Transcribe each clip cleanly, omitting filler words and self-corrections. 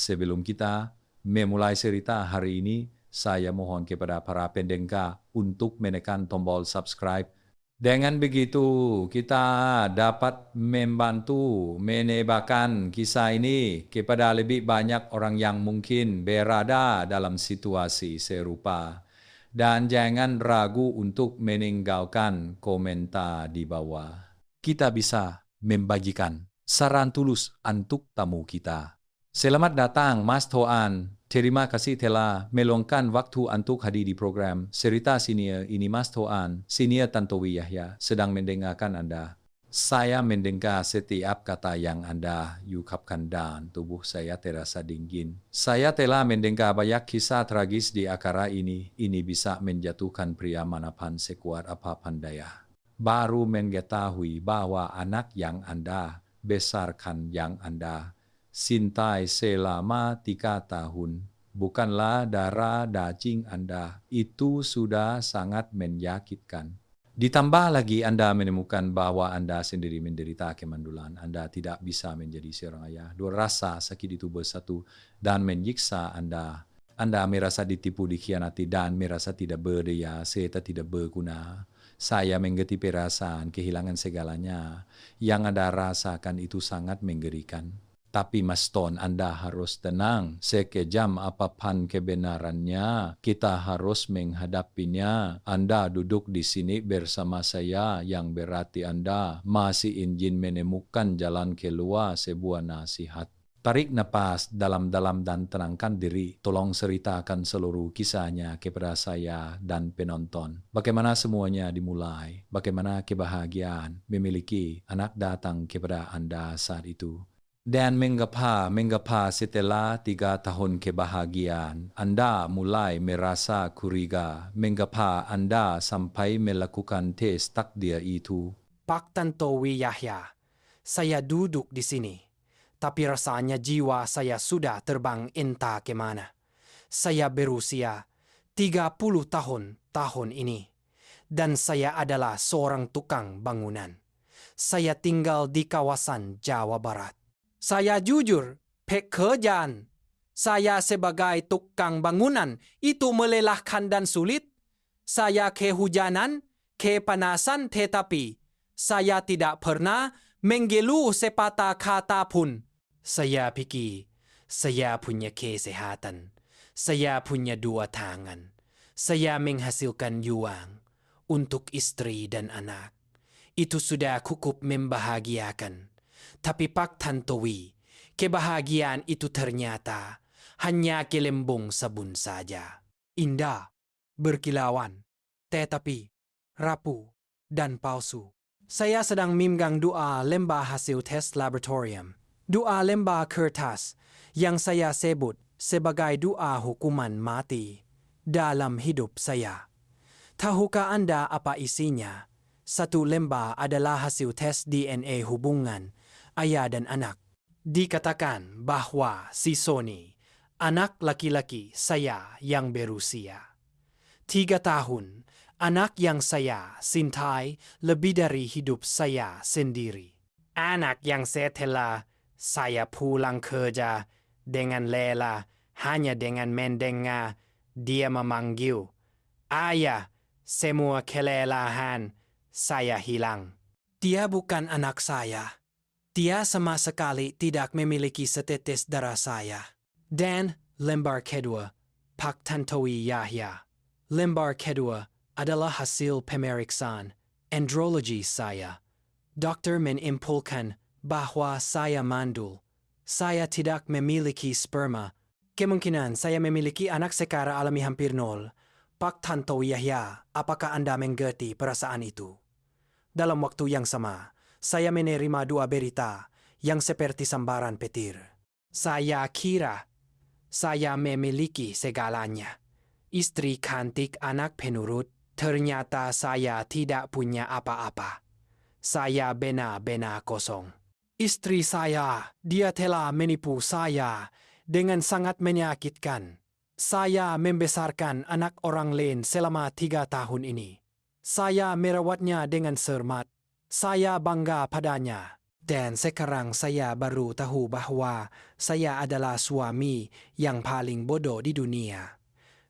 Sebelum kita memulai cerita hari ini, saya mohon kepada para pendengar untuk menekan tombol subscribe. Dengan begitu, kita dapat membantu menyebarkan kisah ini kepada lebih banyak orang yang mungkin berada dalam situasi serupa. Dan jangan ragu untuk meninggalkan komentar di bawah. Kita bisa membagikan saran tulus untuk tamu kita. Selamat datang Mas Toan. Terima kasih telah meluangkan waktu untuk hadir di program Cerita Senior ini. Mas Toan, Senior Tantowi Yahya, sedang mendengarkan Anda. Saya mendengar setiap kata yang Anda ucapkan dan tubuh saya terasa dingin. Saya telah mendengar banyak kisah tragis di acara ini. Ini bisa menjatuhkan pria manapun sekuat apapun daya. Baru mengetahui bahwa anak yang Anda besarkan, yang Anda cintai selama 3 tahun, bukanlah darah daging Anda. Itu sudah sangat menyakitkan. Ditambah lagi Anda menemukan bahwa Anda sendiri menderita kemandulan. Anda tidak bisa menjadi seorang ayah. Dua rasa sakit itu bersatu dan menyiksa Anda. Anda merasa ditipu, dikhianati, dan merasa tidak berdaya serta tidak berguna. Saya mengerti perasaan kehilangan segalanya. Yang Anda rasakan itu sangat mengerikan. Tapi Mas Ton, Anda harus tenang. Sekejam apapun kebenarannya, kita harus menghadapinya. Anda duduk di sini bersama saya, yang berarti Anda masih ingin menemukan jalan keluar. Sebuah nasihat. Tarik napas dalam-dalam dan tenangkan diri. Tolong ceritakan seluruh kisahnya kepada saya dan penonton. Bagaimana semuanya dimulai? Bagaimana kebahagiaan memiliki anak datang kepada Anda saat itu? Dan mengapa setelah 3 tahun kebahagiaan, Anda mulai merasa curiga? Mengapa Anda sampai melakukan tes takdir itu? Pak Tantowi Yahya, saya duduk di sini, tapi rasanya jiwa saya sudah terbang entah kemana. Saya berusia 30 tahun ini, dan saya adalah seorang tukang bangunan. Saya tinggal di kawasan Jawa Barat. Saya jujur, pekerjaan saya sebagai tukang bangunan itu melelahkan dan sulit. Saya kehujanan, kepanasan, tetapi saya tidak pernah mengeluh sepatah kata pun. Saya pikir saya punya kesehatan. Saya punya 2 tangan. Saya menghasilkan uang untuk istri dan anak. Itu sudah cukup membahagiakan. Tapi Pak Tantowi, kebahagiaan itu ternyata hanya gelembung sabun saja. Indah, berkilauan, tetapi rapuh dan palsu. Saya sedang memegang 2 lembar hasil tes laboratorium. 2 lembar kertas yang saya sebut sebagai 2 hukuman mati dalam hidup saya. Tahukah Anda apa isinya? 1 lembar adalah hasil tes DNA hubungan ayah dan anak. Dikatakan bahwa si Sony, anak laki-laki saya yang berusia 3 tahun, anak yang saya cintai lebih dari hidup saya sendiri. Anak yang setelah saya pulang kerja dengan Lela, hanya dengan mendengar dia memanggil ayah, semua kelelahan saya hilang. Dia bukan anak saya. Dia sama sekali tidak memiliki setetes darah saya. Dan lembar kedua, Pak Tantowi Yahya. Lembar kedua adalah hasil pemeriksaan andrologi saya. Dokter menyimpulkan bahwa saya mandul. Saya tidak memiliki sperma. Kemungkinan saya memiliki anak secara alami hampir 0. Pak Tantowi Yahya, apakah Anda mengerti perasaan itu? Dalam waktu yang sama, saya menerima 2 berita yang seperti sambaran petir. Saya kira saya memiliki segalanya. Istri cantik, anak penurut. Ternyata saya tidak punya apa-apa. Saya benar-benar kosong. Istri saya, dia telah menipu saya dengan sangat menyakitkan. Saya membesarkan anak orang lain selama 3 tahun ini. Saya merawatnya dengan cermat. Saya bangga padanya. Dan sekarang saya baru tahu bahwa saya adalah suami yang paling bodoh di dunia.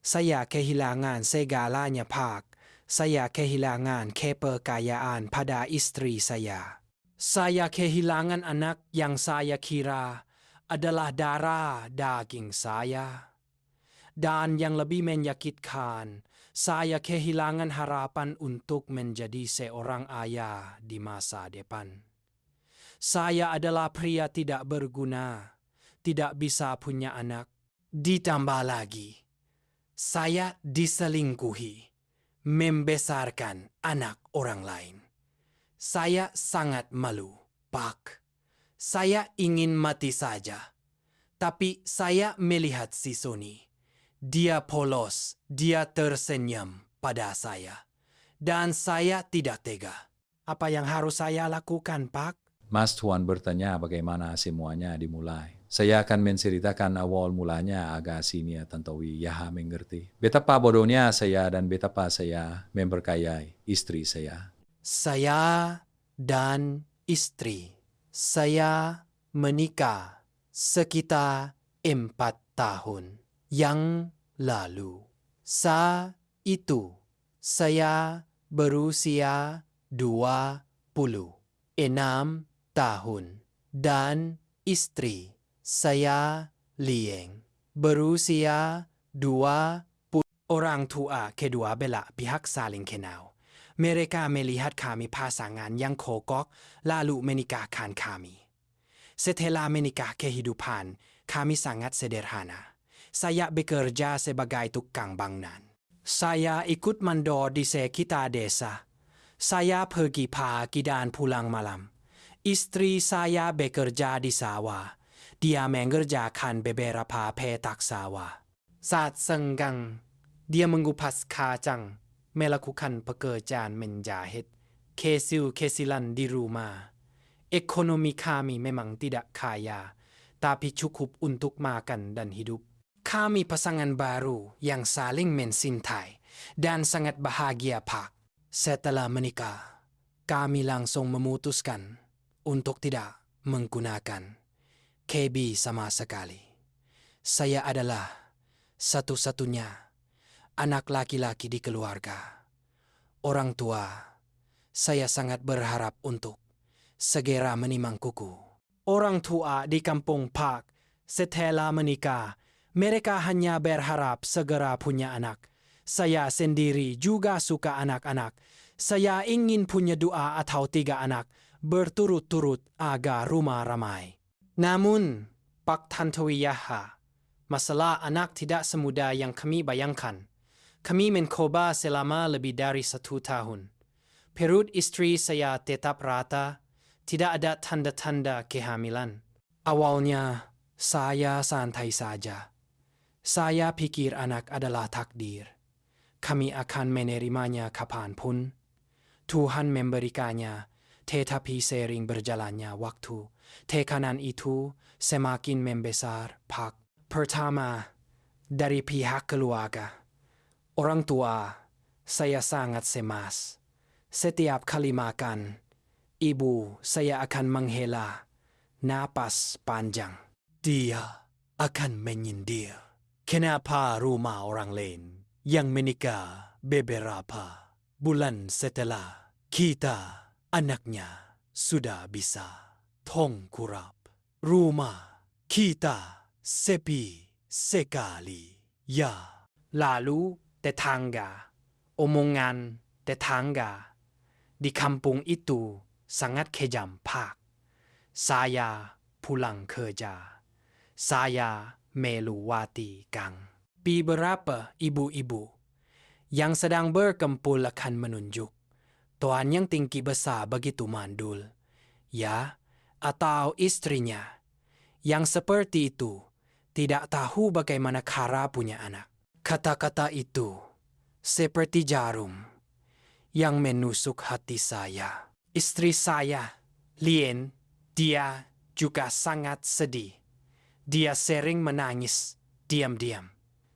Saya kehilangan segalanya, Pak. Saya kehilangan kepercayaan pada istri saya. Saya kehilangan anak yang saya kira adalah darah daging saya. Dan yang lebih menyakitkan, saya kehilangan harapan untuk menjadi seorang ayah di masa depan. Saya adalah pria tidak berguna, tidak bisa punya anak. Ditambah lagi, saya diselingkuhi, membesarkan anak orang lain. Saya sangat malu, Pak. Saya ingin mati saja. Tapi saya melihat si Sony. Dia polos, dia tersenyum pada saya. Dan saya tidak tega. Apa yang harus saya lakukan, Pak? Mas Tuan bertanya bagaimana semuanya dimulai. Saya akan menceritakan awal mulanya agak sini ya Tantowi Yaha mengerti. Betapa bodohnya saya dan betapa saya memperkayai istri saya. Saya dan istri. Saya menikah sekitar 4 tahun yang lalu. Saat itu saya berusia 26 tahun dan istri saya Lieng berusia 20. Orang tua kedua belah pihak saling kenal. Mereka melihat kami pasangan yang kokoh lalu menikahkan kami. Setelah menikah kehidupan kami sangat sederhana. Saya bekerja sebagai tukang bangunan. Saya ikut mandor di sekitar desa. Saya pergi pagi dan pulang malam. Istri saya bekerja di sawah. Dia mengerjakan beberapa petak sawah. Saat senggang, dia mengupas kacang, melakukan pekerjaan menjahit, kesil-kesilan di rumah. Ekonomi kami memang tidak kaya, tapi cukup untuk makan dan hidup. Kami pasangan baru yang saling mencintai dan sangat bahagia, Pak. Setelah menikah, kami langsung memutuskan untuk tidak menggunakan KB sama sekali. Saya adalah satu-satunya anak laki-laki di keluarga. Orang tua, saya sangat berharap untuk segera menimang kuku. Orang tua di kampung Pak setelah menikah, mereka hanya berharap segera punya anak. Saya sendiri juga suka anak-anak. Saya ingin punya 2 atau 3 anak berturut-turut agar rumah ramai. Namun, Pak Tantowi Yaha, masalah anak tidak semudah yang kami bayangkan. Kami mencoba selama lebih dari 1 tahun. Perut istri saya tetap rata, tidak ada tanda-tanda kehamilan. Awalnya, saya santai saja. Saya pikir anak adalah takdir. Kami akan menerimanya kapanpun. Tuhan memberikannya, tetapi sering berjalannya waktu, tekanan itu semakin membesar, Pak. Pertama, dari pihak keluarga. Orang tua, saya sangat cemas. Setiap kali makan, ibu saya akan menghela napas panjang. Dia akan menyindir. Kenapa rumah orang lain yang menikah beberapa bulan setelah kita anaknya sudah bisa tengkurap. Rumah kita sepi sekali, ya. Lalu tetangga, omongan tetangga di kampung itu sangat kejam, Pak. Saya pulang kerja. Saya melewati gang. Beberapa ibu-ibu yang sedang berkumpul akan menunjuk. Tuan yang tinggi besar begitu mandul. Ya, atau istrinya. Yang seperti itu tidak tahu bagaimana cara punya anak. Kata-kata itu seperti jarum yang menusuk hati saya. Istri saya, Lien, dia juga sangat sedih. Dia sering menangis diam-diam.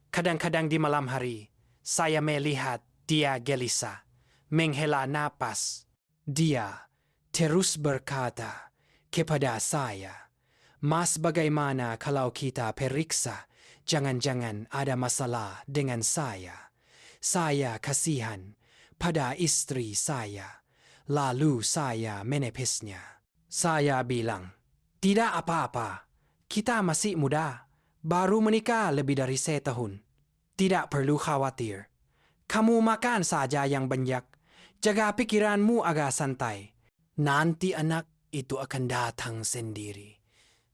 Kadang-kadang di malam hari, saya melihat dia gelisah, menghela napas. Dia terus berkata, kepada saya. Mas, bagaimana kalau kita periksa? Jangan-jangan ada masalah dengan saya. Saya kasihan pada istri saya. Lalu saya menepisnya. Saya bilang, tidak apa-apa. Kita masih muda. Baru menikah lebih dari setahun. Tidak perlu khawatir. Kamu makan saja yang banyak. Jaga pikiranmu agak santai. Nanti anak itu akan datang sendiri.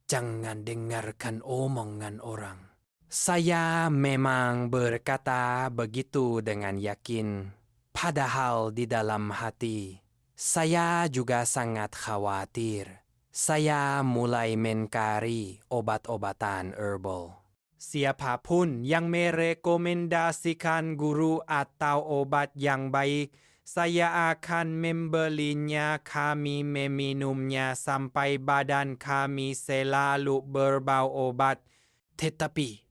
Jangan dengarkan omongan orang. Saya memang berkata begitu dengan yakin. Padahal di dalam hati, saya juga sangat khawatir. Saya mulai mencari obat-obatan herbal. Siapapun yang merekomendasikan guru atau obat yang baik, saya akan membelinya. Kami meminumnya sampai badan kami selalu berbau obat. Tetapi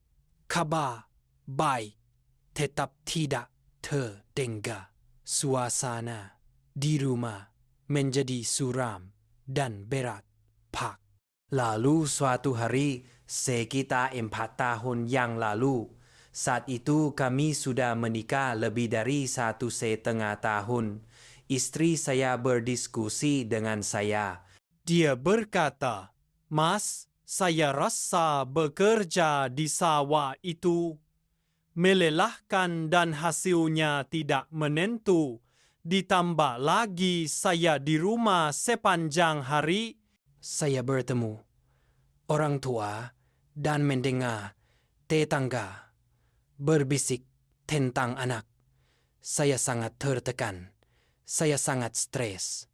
kabar baik tetap tidak terdengar. Suasana di rumah menjadi suram dan berat. Pak. Lalu suatu hari, sekitar 4 tahun yang lalu, saat itu kami sudah menikah lebih dari 1,5 tahun. Istri saya berdiskusi dengan saya. Dia berkata, Mas, saya rasa bekerja di sawah itu melelahkan dan hasilnya tidak menentu. Ditambah lagi saya di rumah sepanjang hari. Saya bertemu orang tua dan mendengar tetangga berbisik tentang anak. Saya sangat tertekan. Saya sangat stres.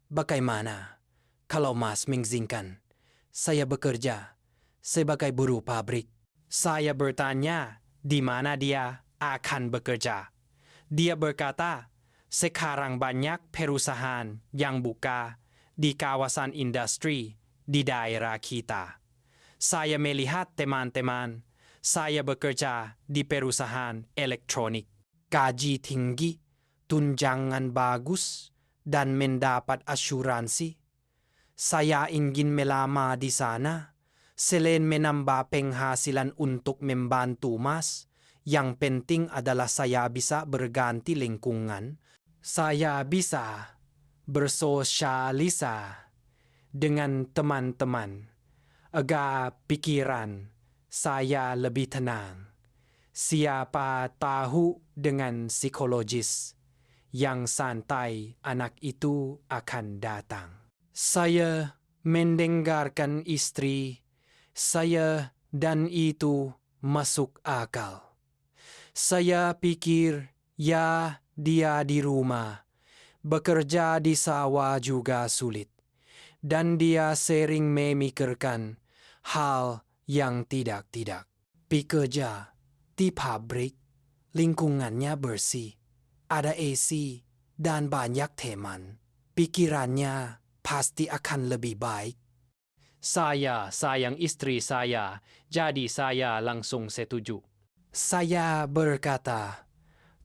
Bagaimana kalau Mas mengizinkan saya bekerja sebagai buruh pabrik? Saya bertanya di mana dia akan bekerja. Dia berkata, sekarang banyak perusahaan yang buka di kawasan industri di daerah kita. Saya melihat teman-teman saya bekerja di perusahaan elektronik. Gaji tinggi, tunjangan bagus, dan mendapat asuransi. Saya ingin melamar di sana. Selain menambah penghasilan untuk membantu Mas, yang penting adalah saya bisa berganti lingkungan. Saya bisa bersosialisa dengan teman-teman agar pikiran saya lebih tenang. Siapa tahu dengan psikologis yang santai anak itu akan datang. Saya mendengarkan istri saya dan itu masuk akal. Saya pikir ya dia di rumah. Bekerja di sawah juga sulit. Dan dia sering memikirkan hal yang tidak-tidak. Bekerja di pabrik, lingkungannya bersih, ada AC, dan banyak teman. Pikirannya pasti akan lebih baik. Saya sayang istri saya, jadi saya langsung setuju. Saya berkata,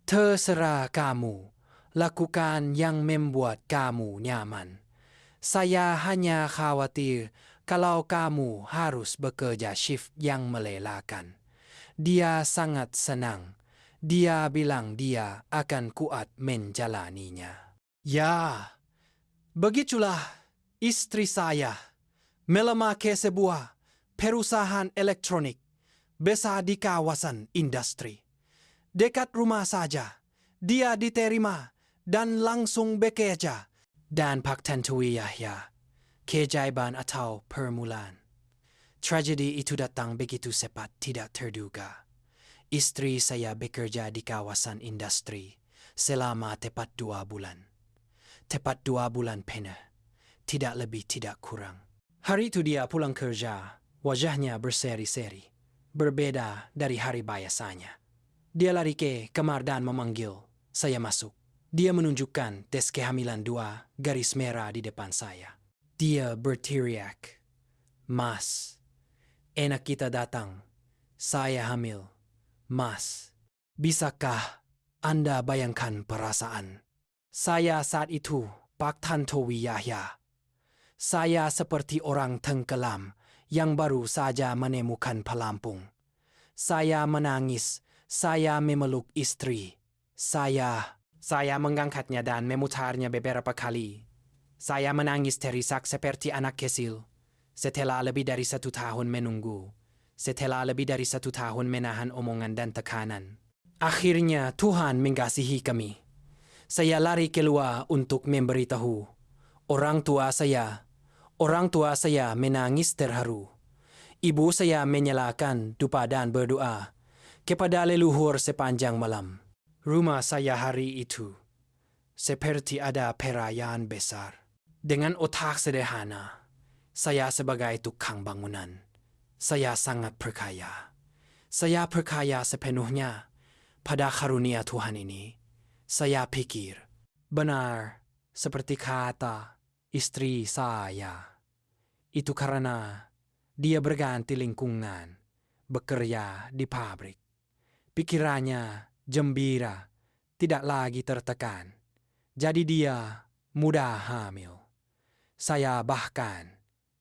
terserah kamu, lakukan yang membuat kamu nyaman. Saya hanya khawatir kalau kamu harus bekerja shift yang melelahkan. Dia sangat senang. Dia bilang dia akan kuat menjalaninya. Ya, begitulah istri saya melamar ke sebuah perusahaan elektronik besar di kawasan industri. Dekat rumah saja, dia diterima dan langsung bekerja. Dan Pak Tantowi Yahya, keajaiban atau permulaan. Tragedi itu datang begitu cepat tidak terduga. Istri saya bekerja di kawasan industri selama tepat 2 bulan. Tepat 2 bulan penuh, tidak lebih tidak kurang. Hari itu dia pulang kerja, wajahnya berseri-seri, berbeda dari hari biasanya. Dia lari ke kamar dan memanggil saya masuk. Dia menunjukkan tes kehamilan 2 garis merah di depan saya. Dia berteriak, Mas, enak kita datang. Saya hamil. Mas, bisakah Anda bayangkan perasaan? Saya saat itu Pak Tantowi Yahya. Saya seperti orang tenggelam yang baru saja menemukan pelampung. Saya menangis, saya memeluk istri. Saya mengangkatnya dan memutarnya beberapa kali. Saya menangis terisak seperti anak kecil. Setelah lebih dari 1 tahun menunggu. Setelah lebih dari 1 tahun menahan omongan dan tekanan. Akhirnya Tuhan mengasihi kami. Saya lari keluar untuk memberitahu. Orang tua saya menangis terharu. Ibu saya menyalakan dupa dan berdoa kepada leluhur sepanjang malam. Rumah saya hari itu seperti ada perayaan besar. Dengan otak sederhana, saya sebagai tukang bangunan, saya sangat perkaya. Saya perkaya sepenuhnya pada karunia Tuhan ini. Saya pikir, benar seperti kata istri saya. Itu karena dia berganti lingkungan, bekerja di pabrik. Pikirannya gembira, tidak lagi tertekan. Jadi dia mudah hamil. Saya bahkan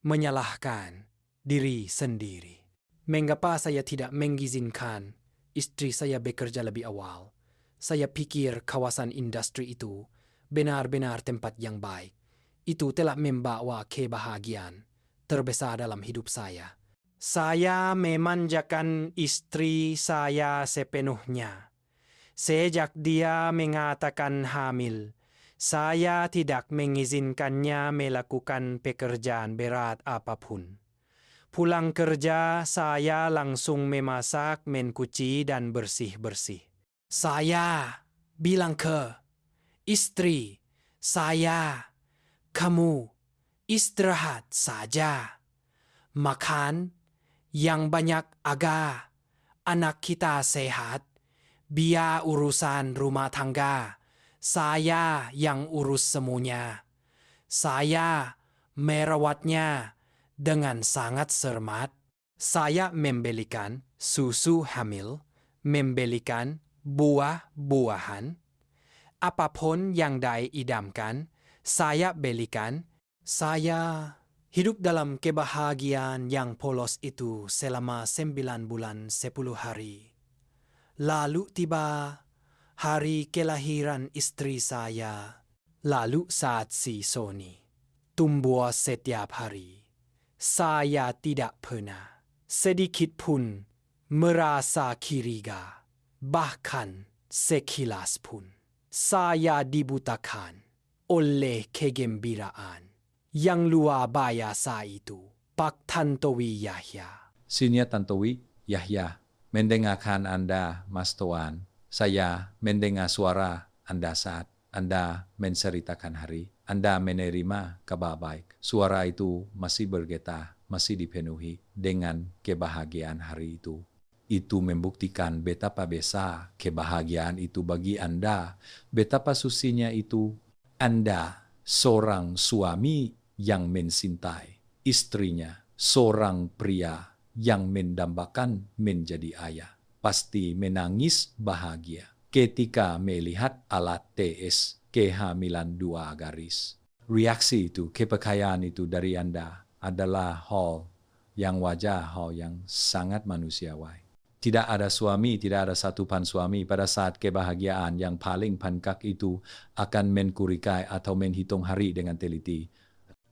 menyalahkan diri sendiri. Mengapa saya tidak mengizinkan istri saya bekerja lebih awal? Saya pikir kawasan industri itu benar-benar tempat yang baik. Itu telah membawa kebahagiaan terbesar dalam hidup saya. Saya memanjakan istri saya sepenuhnya. Sejak dia mengatakan hamil, saya tidak mengizinkannya melakukan pekerjaan berat apapun. Pulang kerja, saya langsung memasak, mencuci, dan bersih-bersih. Saya bilang ke istri saya, kamu istirahat saja. Makan yang banyak agar anak kita sehat. Biar urusan rumah tangga, saya yang urus semuanya. Saya merawatnya dengan sangat cermat. Saya membelikan susu hamil, membelikan buah-buahan. Apapun yang diidamkan, saya belikan. Saya hidup dalam kebahagiaan yang polos itu selama 9 bulan 10 hari. Lalu tiba hari kelahiran istri saya. Lalu saat si Sony tumbuh setiap hari, saya tidak pernah sedikit pun merasa curiga. Bahkan sekilas pun saya dibutakan oleh kegembiraan yang luar biasa itu. Pak Tantowi Yahya. Senior Tantowi Yahya, mendengarkan Anda, Mas Tuan. Saya mendengar suara Anda saat Anda menceritakan hari. Anda menerima kabar baik. Suara itu masih bergetar, masih dipenuhi dengan kebahagiaan hari itu. Itu membuktikan betapa besar kebahagiaan itu bagi Anda. Betapa susinya itu Anda seorang suami yang mencintai istrinya, seorang pria yang mendambakan menjadi ayah. Pasti menangis bahagia ketika melihat alat TS kehamilan 2 garis. Reaksi itu, kepekayaan itu dari Anda adalah hal yang wajar, hal yang sangat manusiawi. Tidak ada suami, tidak ada satupan suami pada saat kebahagiaan yang paling pankak itu akan menkurikai atau menghitung hari dengan teliti.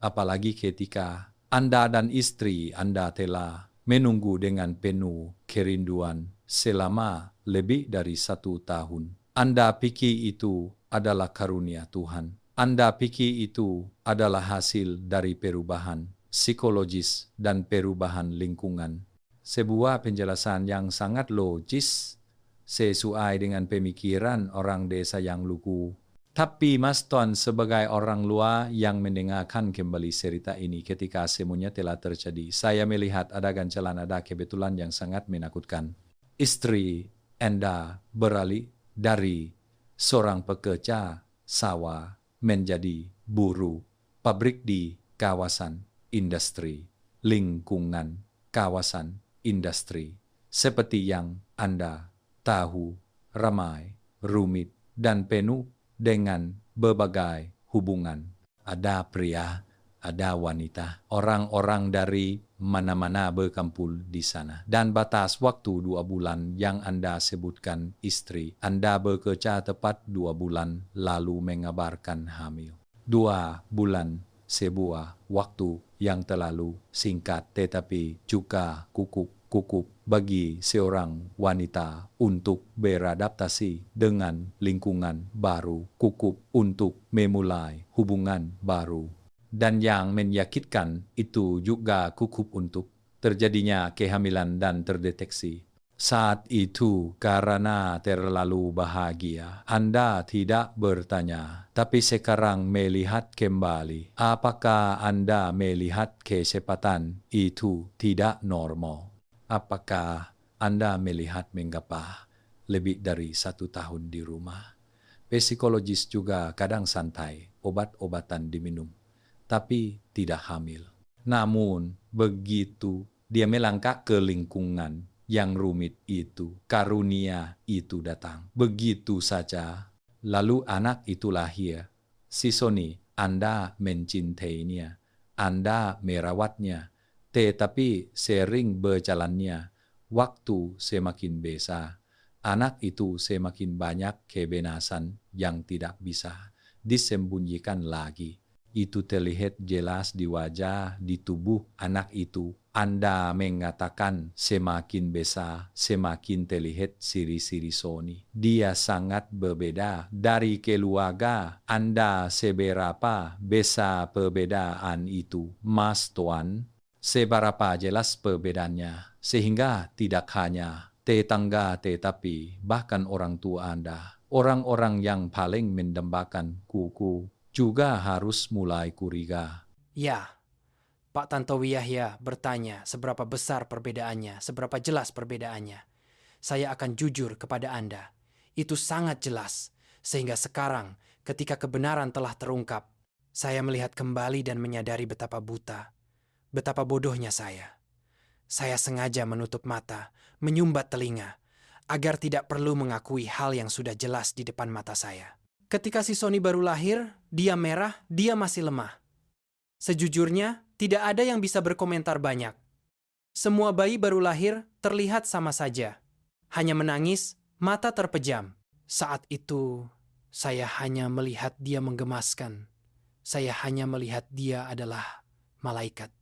Apalagi ketika Anda dan istri Anda telah menunggu dengan penuh kerinduan selama lebih dari 1 tahun. Anda pikir itu adalah karunia Tuhan. Anda pikir itu adalah hasil dari perubahan psikologis dan perubahan lingkungan. Sebuah penjelasan yang sangat logis sesuai dengan pemikiran orang desa yang lugu. Tapi Mas Tuan sebagai orang luar yang mendengarkan kembali cerita ini ketika semuanya telah terjadi, saya melihat ada ganjalan, ada kebetulan yang sangat menakutkan. Istri Anda beralih dari seorang pekerja sawah menjadi buruh pabrik di kawasan industri, lingkungan kawasan industri. Seperti yang Anda tahu, ramai, rumit, dan penuh dengan berbagai hubungan. Ada pria, ada wanita. Orang-orang dari mana-mana berkumpul di sana. Dan batas waktu 2 bulan yang Anda sebutkan istri. Anda bekerja tepat 2 bulan lalu mengabarkan hamil. 2 bulan sebuah waktu yang terlalu singkat tetapi juga cukup bagi seorang wanita untuk beradaptasi dengan lingkungan baru, cukup untuk memulai hubungan baru. Dan yang menyakitkan itu juga cukup untuk terjadinya kehamilan dan terdeteksi. Saat itu karena terlalu bahagia, Anda tidak bertanya, tapi sekarang melihat kembali. Apakah Anda melihat kecepatan itu tidak normal? Apakah Anda melihat mengapa lebih dari 1 tahun di rumah? Psikologis juga kadang santai, obat-obatan diminum, tapi tidak hamil. Namun begitu dia melangkah ke lingkungan yang rumit itu, karunia itu datang. Begitu saja, lalu anak itu lahir. Si Sony, Anda mencintainya, Anda merawatnya, tetapi sering berjalannya, waktu semakin besar, anak itu semakin banyak kebenasan yang tidak bisa disembunyikan lagi. Itu terlihat jelas di wajah, di tubuh anak itu. Anda mengatakan semakin besar, semakin terlihat siri-siri Sony. Dia sangat berbeda dari keluarga Anda. Seberapa besar perbedaan itu, Mas Tuan? Seberapa jelas perbedaannya, sehingga tidak hanya tetangga tetapi bahkan orang tua Anda, orang-orang yang paling mendambakan kuku, juga harus mulai curiga. Ya, Pak Tantowi Yahya bertanya seberapa besar perbedaannya, seberapa jelas perbedaannya. Saya akan jujur kepada Anda. Itu sangat jelas, sehingga sekarang ketika kebenaran telah terungkap, saya melihat kembali dan menyadari betapa buta, betapa bodohnya saya. Saya sengaja menutup mata, menyumbat telinga, agar tidak perlu mengakui hal yang sudah jelas di depan mata saya. Ketika si Sony baru lahir, dia merah, dia masih lemah. Sejujurnya, tidak ada yang bisa berkomentar banyak. Semua bayi baru lahir terlihat sama saja. Hanya menangis, mata terpejam. Saat itu, saya hanya melihat dia menggemaskan. Saya hanya melihat dia adalah malaikat.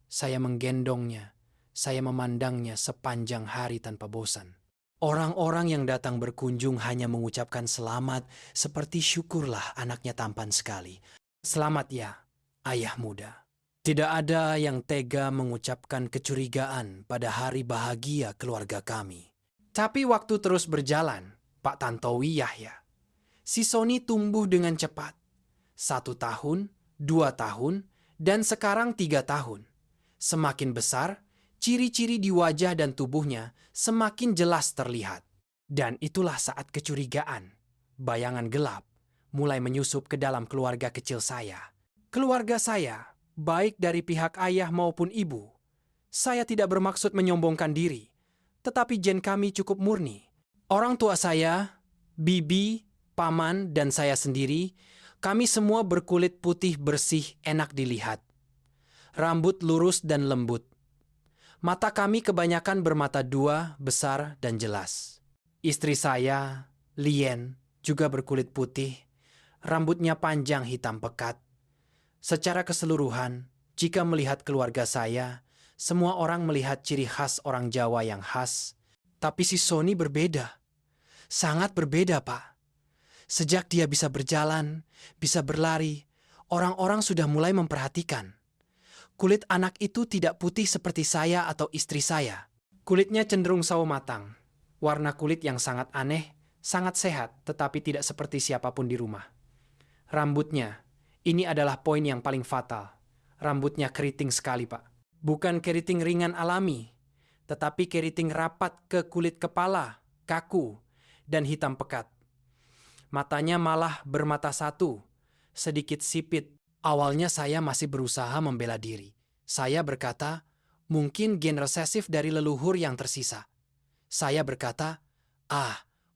Saya menggendongnya. Saya memandangnya sepanjang hari tanpa bosan. Orang-orang yang datang berkunjung hanya mengucapkan selamat seperti syukurlah anaknya tampan sekali. Selamat ya, ayah muda. Tidak ada yang tega mengucapkan kecurigaan pada hari bahagia keluarga kami. Tapi waktu terus berjalan, Pak Tantowi Yahya. Si Sony tumbuh dengan cepat. 1 tahun, 2 tahun, dan sekarang 3 tahun. Semakin besar, ciri-ciri di wajah dan tubuhnya semakin jelas terlihat. Dan itulah saat kecurigaan, bayangan gelap, mulai menyusup ke dalam keluarga kecil saya. Keluarga saya, baik dari pihak ayah maupun ibu. Saya tidak bermaksud menyombongkan diri, tetapi gen kami cukup murni. Orang tua saya, bibi, paman, dan saya sendiri, kami semua berkulit putih bersih enak dilihat. Rambut lurus dan lembut. Mata kami kebanyakan bermata 2, besar dan jelas. Istri saya, Lien, juga berkulit putih, rambutnya panjang hitam pekat. Secara keseluruhan, jika melihat keluarga saya, semua orang melihat ciri khas orang Jawa yang khas. Tapi si Sony berbeda. Sangat berbeda, Pak. Sejak dia bisa berjalan, bisa berlari, orang-orang sudah mulai memperhatikan. Kulit anak itu tidak putih seperti saya atau istri saya. Kulitnya cenderung sawo matang. Warna kulit yang sangat aneh, sangat sehat, tetapi tidak seperti siapapun di rumah. Rambutnya, ini adalah poin yang paling fatal. Rambutnya keriting sekali, Pak. Bukan keriting ringan alami, tetapi keriting rapat ke kulit kepala, kaku, dan hitam pekat. Matanya malah bermata 1, sedikit sipit. Awalnya saya masih berusaha membela diri. Saya berkata, mungkin gen resesif dari leluhur yang tersisa. Saya berkata,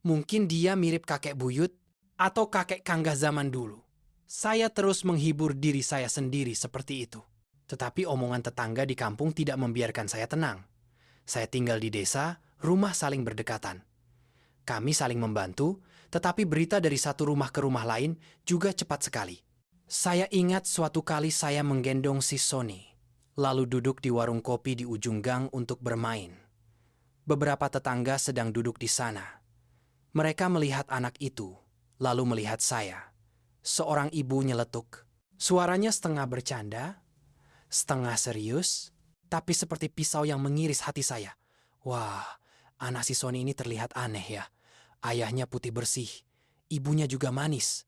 mungkin dia mirip kakek buyut atau kakek kanggah zaman dulu. Saya terus menghibur diri saya sendiri seperti itu. Tetapi omongan tetangga di kampung tidak membiarkan saya tenang. Saya tinggal di desa, rumah saling berdekatan. Kami saling membantu, tetapi berita dari satu rumah ke rumah lain juga cepat sekali. Saya ingat suatu kali saya menggendong si Sony, lalu duduk di warung kopi di ujung gang untuk bermain. Beberapa tetangga sedang duduk di sana. Mereka melihat anak itu, lalu melihat saya. Seorang ibu nyeletuk. Suaranya setengah bercanda, setengah serius, tapi seperti pisau yang mengiris hati saya. Wah, anak si Sony ini terlihat aneh ya. Ayahnya putih bersih, ibunya juga manis.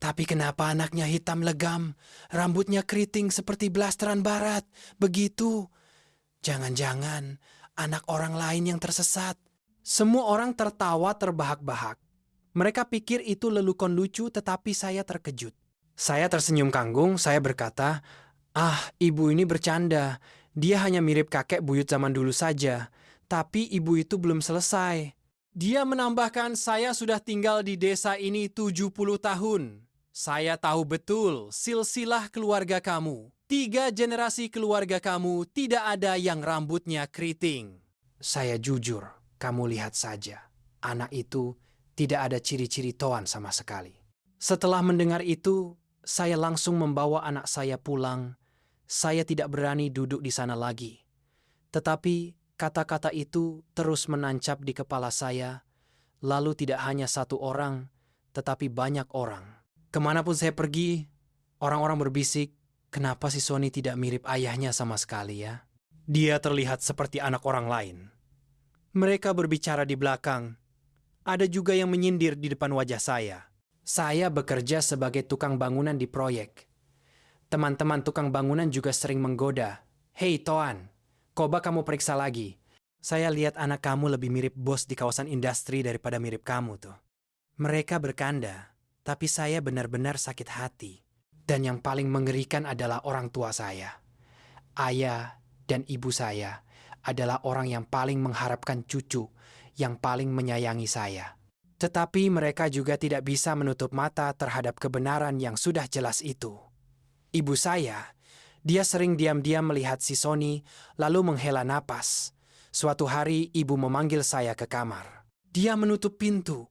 Tapi kenapa anaknya hitam legam, rambutnya keriting seperti blasteran barat, begitu? Jangan-jangan anak orang lain yang tersesat. Semua orang tertawa terbahak-bahak. Mereka pikir itu lelukon lucu, tetapi saya terkejut. Saya tersenyum kanggung, saya berkata, "Ah, ibu ini bercanda. Dia hanya mirip kakek buyut zaman dulu saja. Tapi ibu itu belum selesai." Dia menambahkan, "Saya sudah tinggal di desa ini 70 tahun. Saya tahu betul silsilah keluarga kamu. 3 generasi keluarga kamu tidak ada yang rambutnya keriting." Saya jujur, kamu lihat saja. Anak itu tidak ada ciri-ciri Toan sama sekali. Setelah mendengar itu, saya langsung membawa anak saya pulang. Saya tidak berani duduk di sana lagi. Tetapi kata-kata itu terus menancap di kepala saya. Lalu tidak hanya satu orang, tetapi banyak orang. Kemanapun saya pergi, orang-orang berbisik, "Kenapa si Sony tidak mirip ayahnya sama sekali ya? Dia terlihat seperti anak orang lain." Mereka berbicara di belakang. Ada juga yang menyindir di depan wajah saya. Saya bekerja sebagai tukang bangunan di proyek. Teman-teman tukang bangunan juga sering menggoda. "Hei Toan, coba kamu periksa lagi. Saya lihat anak kamu lebih mirip bos di kawasan industri daripada mirip kamu tuh." Mereka bercanda. Tapi saya benar-benar sakit hati. Dan yang paling mengerikan adalah orang tua saya. Ayah dan ibu saya adalah orang yang paling mengharapkan cucu, yang paling menyayangi saya. Tetapi mereka juga tidak bisa menutup mata terhadap kebenaran yang sudah jelas itu. Ibu saya, dia sering diam-diam melihat si Sony, lalu menghela napas. Suatu hari ibu memanggil saya ke kamar. Dia menutup pintu.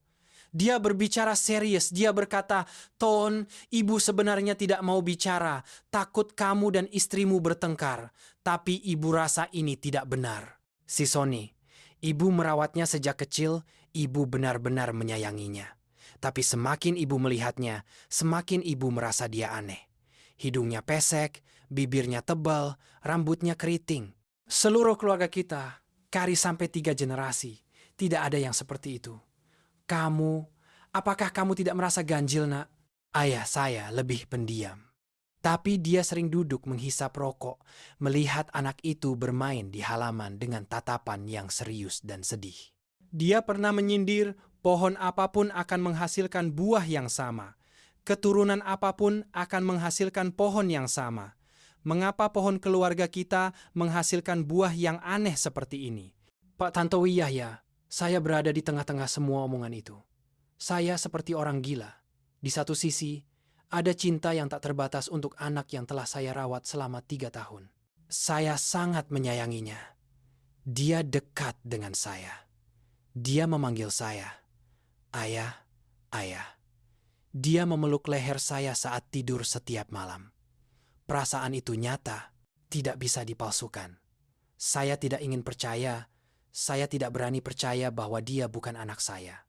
Dia berbicara serius. Dia berkata, "Ton, ibu sebenarnya tidak mau bicara. Takut kamu dan istrimu bertengkar. Tapi ibu rasa ini tidak benar." Si Sony, ibu merawatnya sejak kecil. Ibu benar-benar menyayanginya. Tapi semakin ibu melihatnya, semakin ibu merasa dia aneh. Hidungnya pesek, bibirnya tebal, rambutnya keriting. Seluruh keluarga kita, kari sampai 3 generasi, tidak ada yang seperti itu. "Kamu, apakah kamu tidak merasa ganjil, nak?" Ayah saya lebih pendiam. Tapi dia sering duduk menghisap rokok, melihat anak itu bermain di halaman dengan tatapan yang serius dan sedih. Dia pernah menyindir, pohon apapun akan menghasilkan buah yang sama. Keturunan apapun akan menghasilkan pohon yang sama. Mengapa pohon keluarga kita menghasilkan buah yang aneh seperti ini? Pak Tantowi Yahya, saya berada di tengah-tengah semua omongan itu. Saya seperti orang gila. Di satu sisi, ada cinta yang tak terbatas untuk anak yang telah saya rawat selama 3 tahun. Saya sangat menyayanginya. Dia dekat dengan saya. Dia memanggil saya, "Ayah, ayah." Dia memeluk leher saya saat tidur setiap malam. Perasaan itu nyata, tidak bisa dipalsukan. Saya tidak ingin percaya. Saya tidak berani percaya bahwa dia bukan anak saya.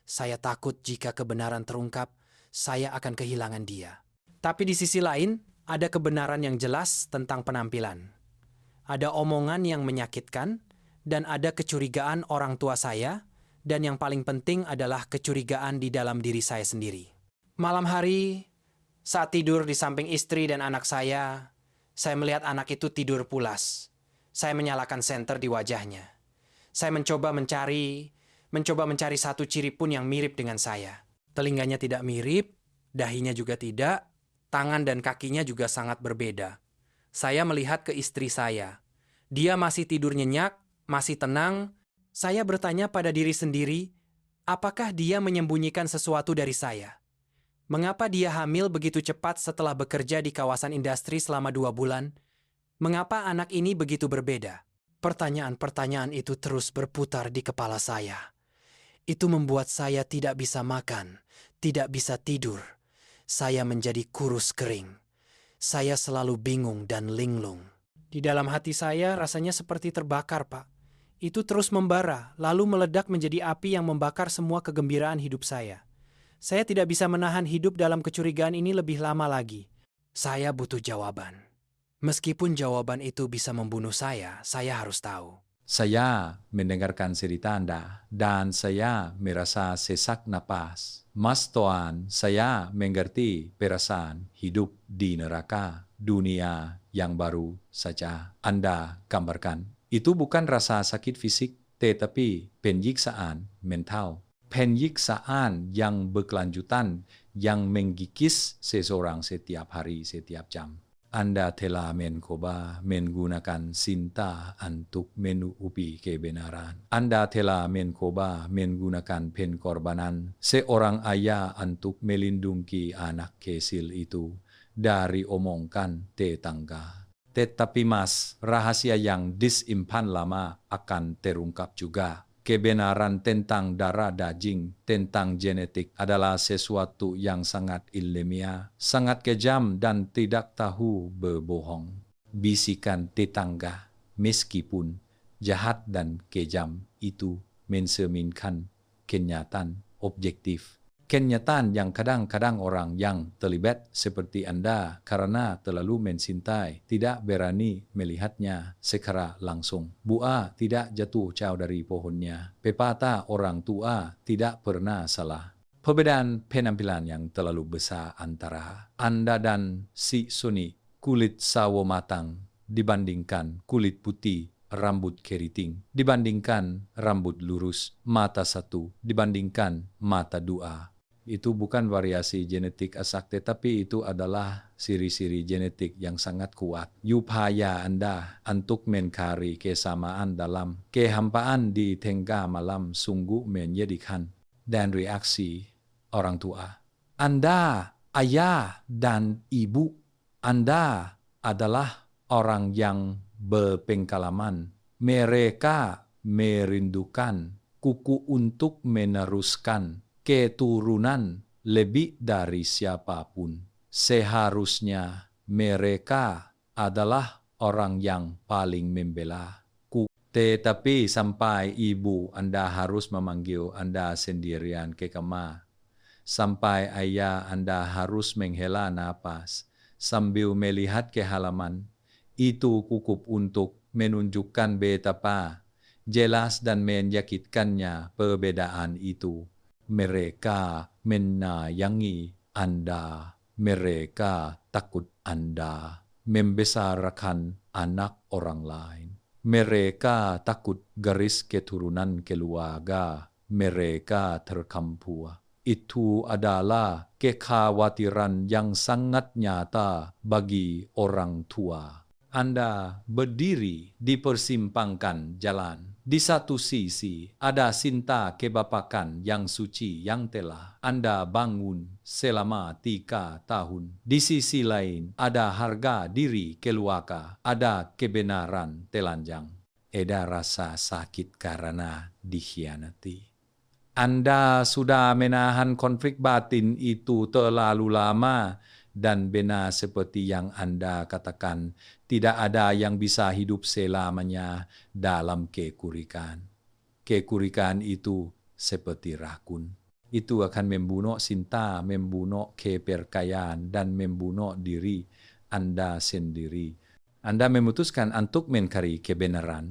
Saya takut jika kebenaran terungkap, saya akan kehilangan dia. Tapi di sisi lain, ada kebenaran yang jelas tentang penampilan. Ada omongan yang menyakitkan, dan ada kecurigaan orang tua saya, dan yang paling penting adalah kecurigaan di dalam diri saya sendiri. Malam hari, saat tidur di samping istri dan anak saya melihat anak itu tidur pulas. Saya menyalakan senter di wajahnya. Saya mencoba mencari satu ciri pun yang mirip dengan saya. Telinganya tidak mirip, dahinya juga tidak, tangan dan kakinya juga sangat berbeda. Saya melihat ke istri saya. Dia masih tidur nyenyak, masih tenang. Saya bertanya pada diri sendiri, apakah dia menyembunyikan sesuatu dari saya? Mengapa dia hamil begitu cepat setelah bekerja di kawasan industri selama 2 bulan? Mengapa anak ini begitu berbeda? Pertanyaan-pertanyaan itu terus berputar di kepala saya. Itu membuat saya tidak bisa makan, tidak bisa tidur. Saya menjadi kurus kering. Saya selalu bingung dan linglung. Di dalam hati saya rasanya seperti terbakar, Pak. Itu terus membara, lalu meledak menjadi api yang membakar semua kegembiraan hidup saya. Saya tidak bisa menahan hidup dalam kecurigaan ini lebih lama lagi. Saya butuh jawaban. Meskipun jawaban itu bisa membunuh saya harus tahu. Saya mendengarkan cerita Anda dan saya merasa sesak napas. Mas Tuan, saya mengerti perasaan hidup di neraka dunia yang baru saja Anda gambarkan. Itu bukan rasa sakit fisik, tetapi penyiksaan mental. Penyiksaan yang berkelanjutan yang menggigis seseorang setiap hari, setiap jam. Anda telah mencoba menggunakan cinta untuk menutupi kebenaran. Anda telah mencoba menggunakan pengorbanan seorang ayah untuk melindungi anak kecil itu dari omongan tetangga. Tetapi Mas, rahasia yang disimpan lama akan terungkap juga. Kebenaran tentang darah daging, tentang genetik adalah sesuatu yang sangat ilmiah, sangat kejam dan tidak tahu berbohong. Bisikan tetangga, meskipun jahat dan kejam itu mencerminkan kenyataan objektif. Kenyataan yang kadang-kadang orang yang terlibat seperti Anda karena terlalu mencintai tidak berani melihatnya secara langsung. Buah tidak jatuh jauh dari pohonnya. Pepatah orang tua tidak pernah salah. Perbedaan penampilan yang terlalu besar antara Anda dan si Sony kulit sawo matang dibandingkan kulit putih rambut keriting, dibandingkan rambut lurus, mata satu, dibandingkan mata dua. Itu bukan variasi genetik asak, tetapi itu adalah ciri-ciri genetik yang sangat kuat. Upaya Anda untuk mencari kesamaan dalam kehampaan di tengah malam sungguh menyedihkan. Dan reaksi orang tua. Anda, ayah dan ibu, Anda adalah orang yang berpengalaman. Mereka merindukan kuku untuk meneruskan keturunan lebih dari siapapun. Seharusnya mereka adalah orang yang paling membela ku. Tetapi sampai ibu Anda harus memanggil Anda sendirian ke kamar. Sampai ayah Anda harus menghela napas sambil melihat ke halaman. Itu cukup untuk menunjukkan betapa jelas dan menyakitkannya perbedaan itu. Mereka menyayangi Anda. Mereka takut Anda membesarkan anak orang lain. Mereka takut garis keturunan keluarga. Mereka tercampur. Itu adalah kekhawatiran yang sangat nyata bagi orang tua. Anda berdiri di persimpangan jalan. Di satu sisi ada cinta kebapakan yang suci yang telah Anda bangun selama 3 tahun. Di sisi lain ada harga diri keluarga, ada kebenaran telanjang. Ada rasa sakit karena dikhianati. Anda sudah menahan konflik batin itu terlalu lama dan benar seperti yang Anda katakan, tidak ada yang bisa hidup selamanya dalam kekurikan. Kekurikan itu seperti rakun. Itu akan membunuh cinta, membunuh kepercayaan, dan membunuh diri Anda sendiri. Anda memutuskan untuk mencari kebenaran.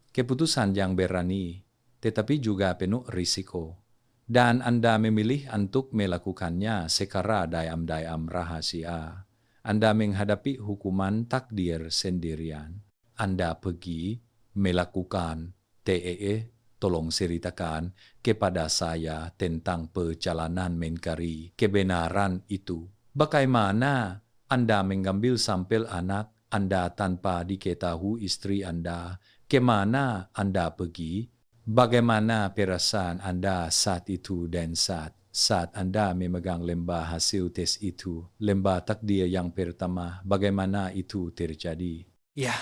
Keputusan yang berani, tetapi juga penuh risiko. Dan Anda memilih untuk melakukannya secara diam-diam rahasia. Anda menghadapi hukuman takdir sendirian. Anda pergi melakukan TEE, tolong ceritakan kepada saya tentang perjalanan mencari kebenaran itu. Bagaimana Anda mengambil sampel anak Anda tanpa diketahui istri Anda? Kemana Anda pergi? Bagaimana perasaan Anda saat itu dan saat Saat Anda memegang lembar hasil tes itu, lembar takdir yang pertama, bagaimana itu terjadi? Ya,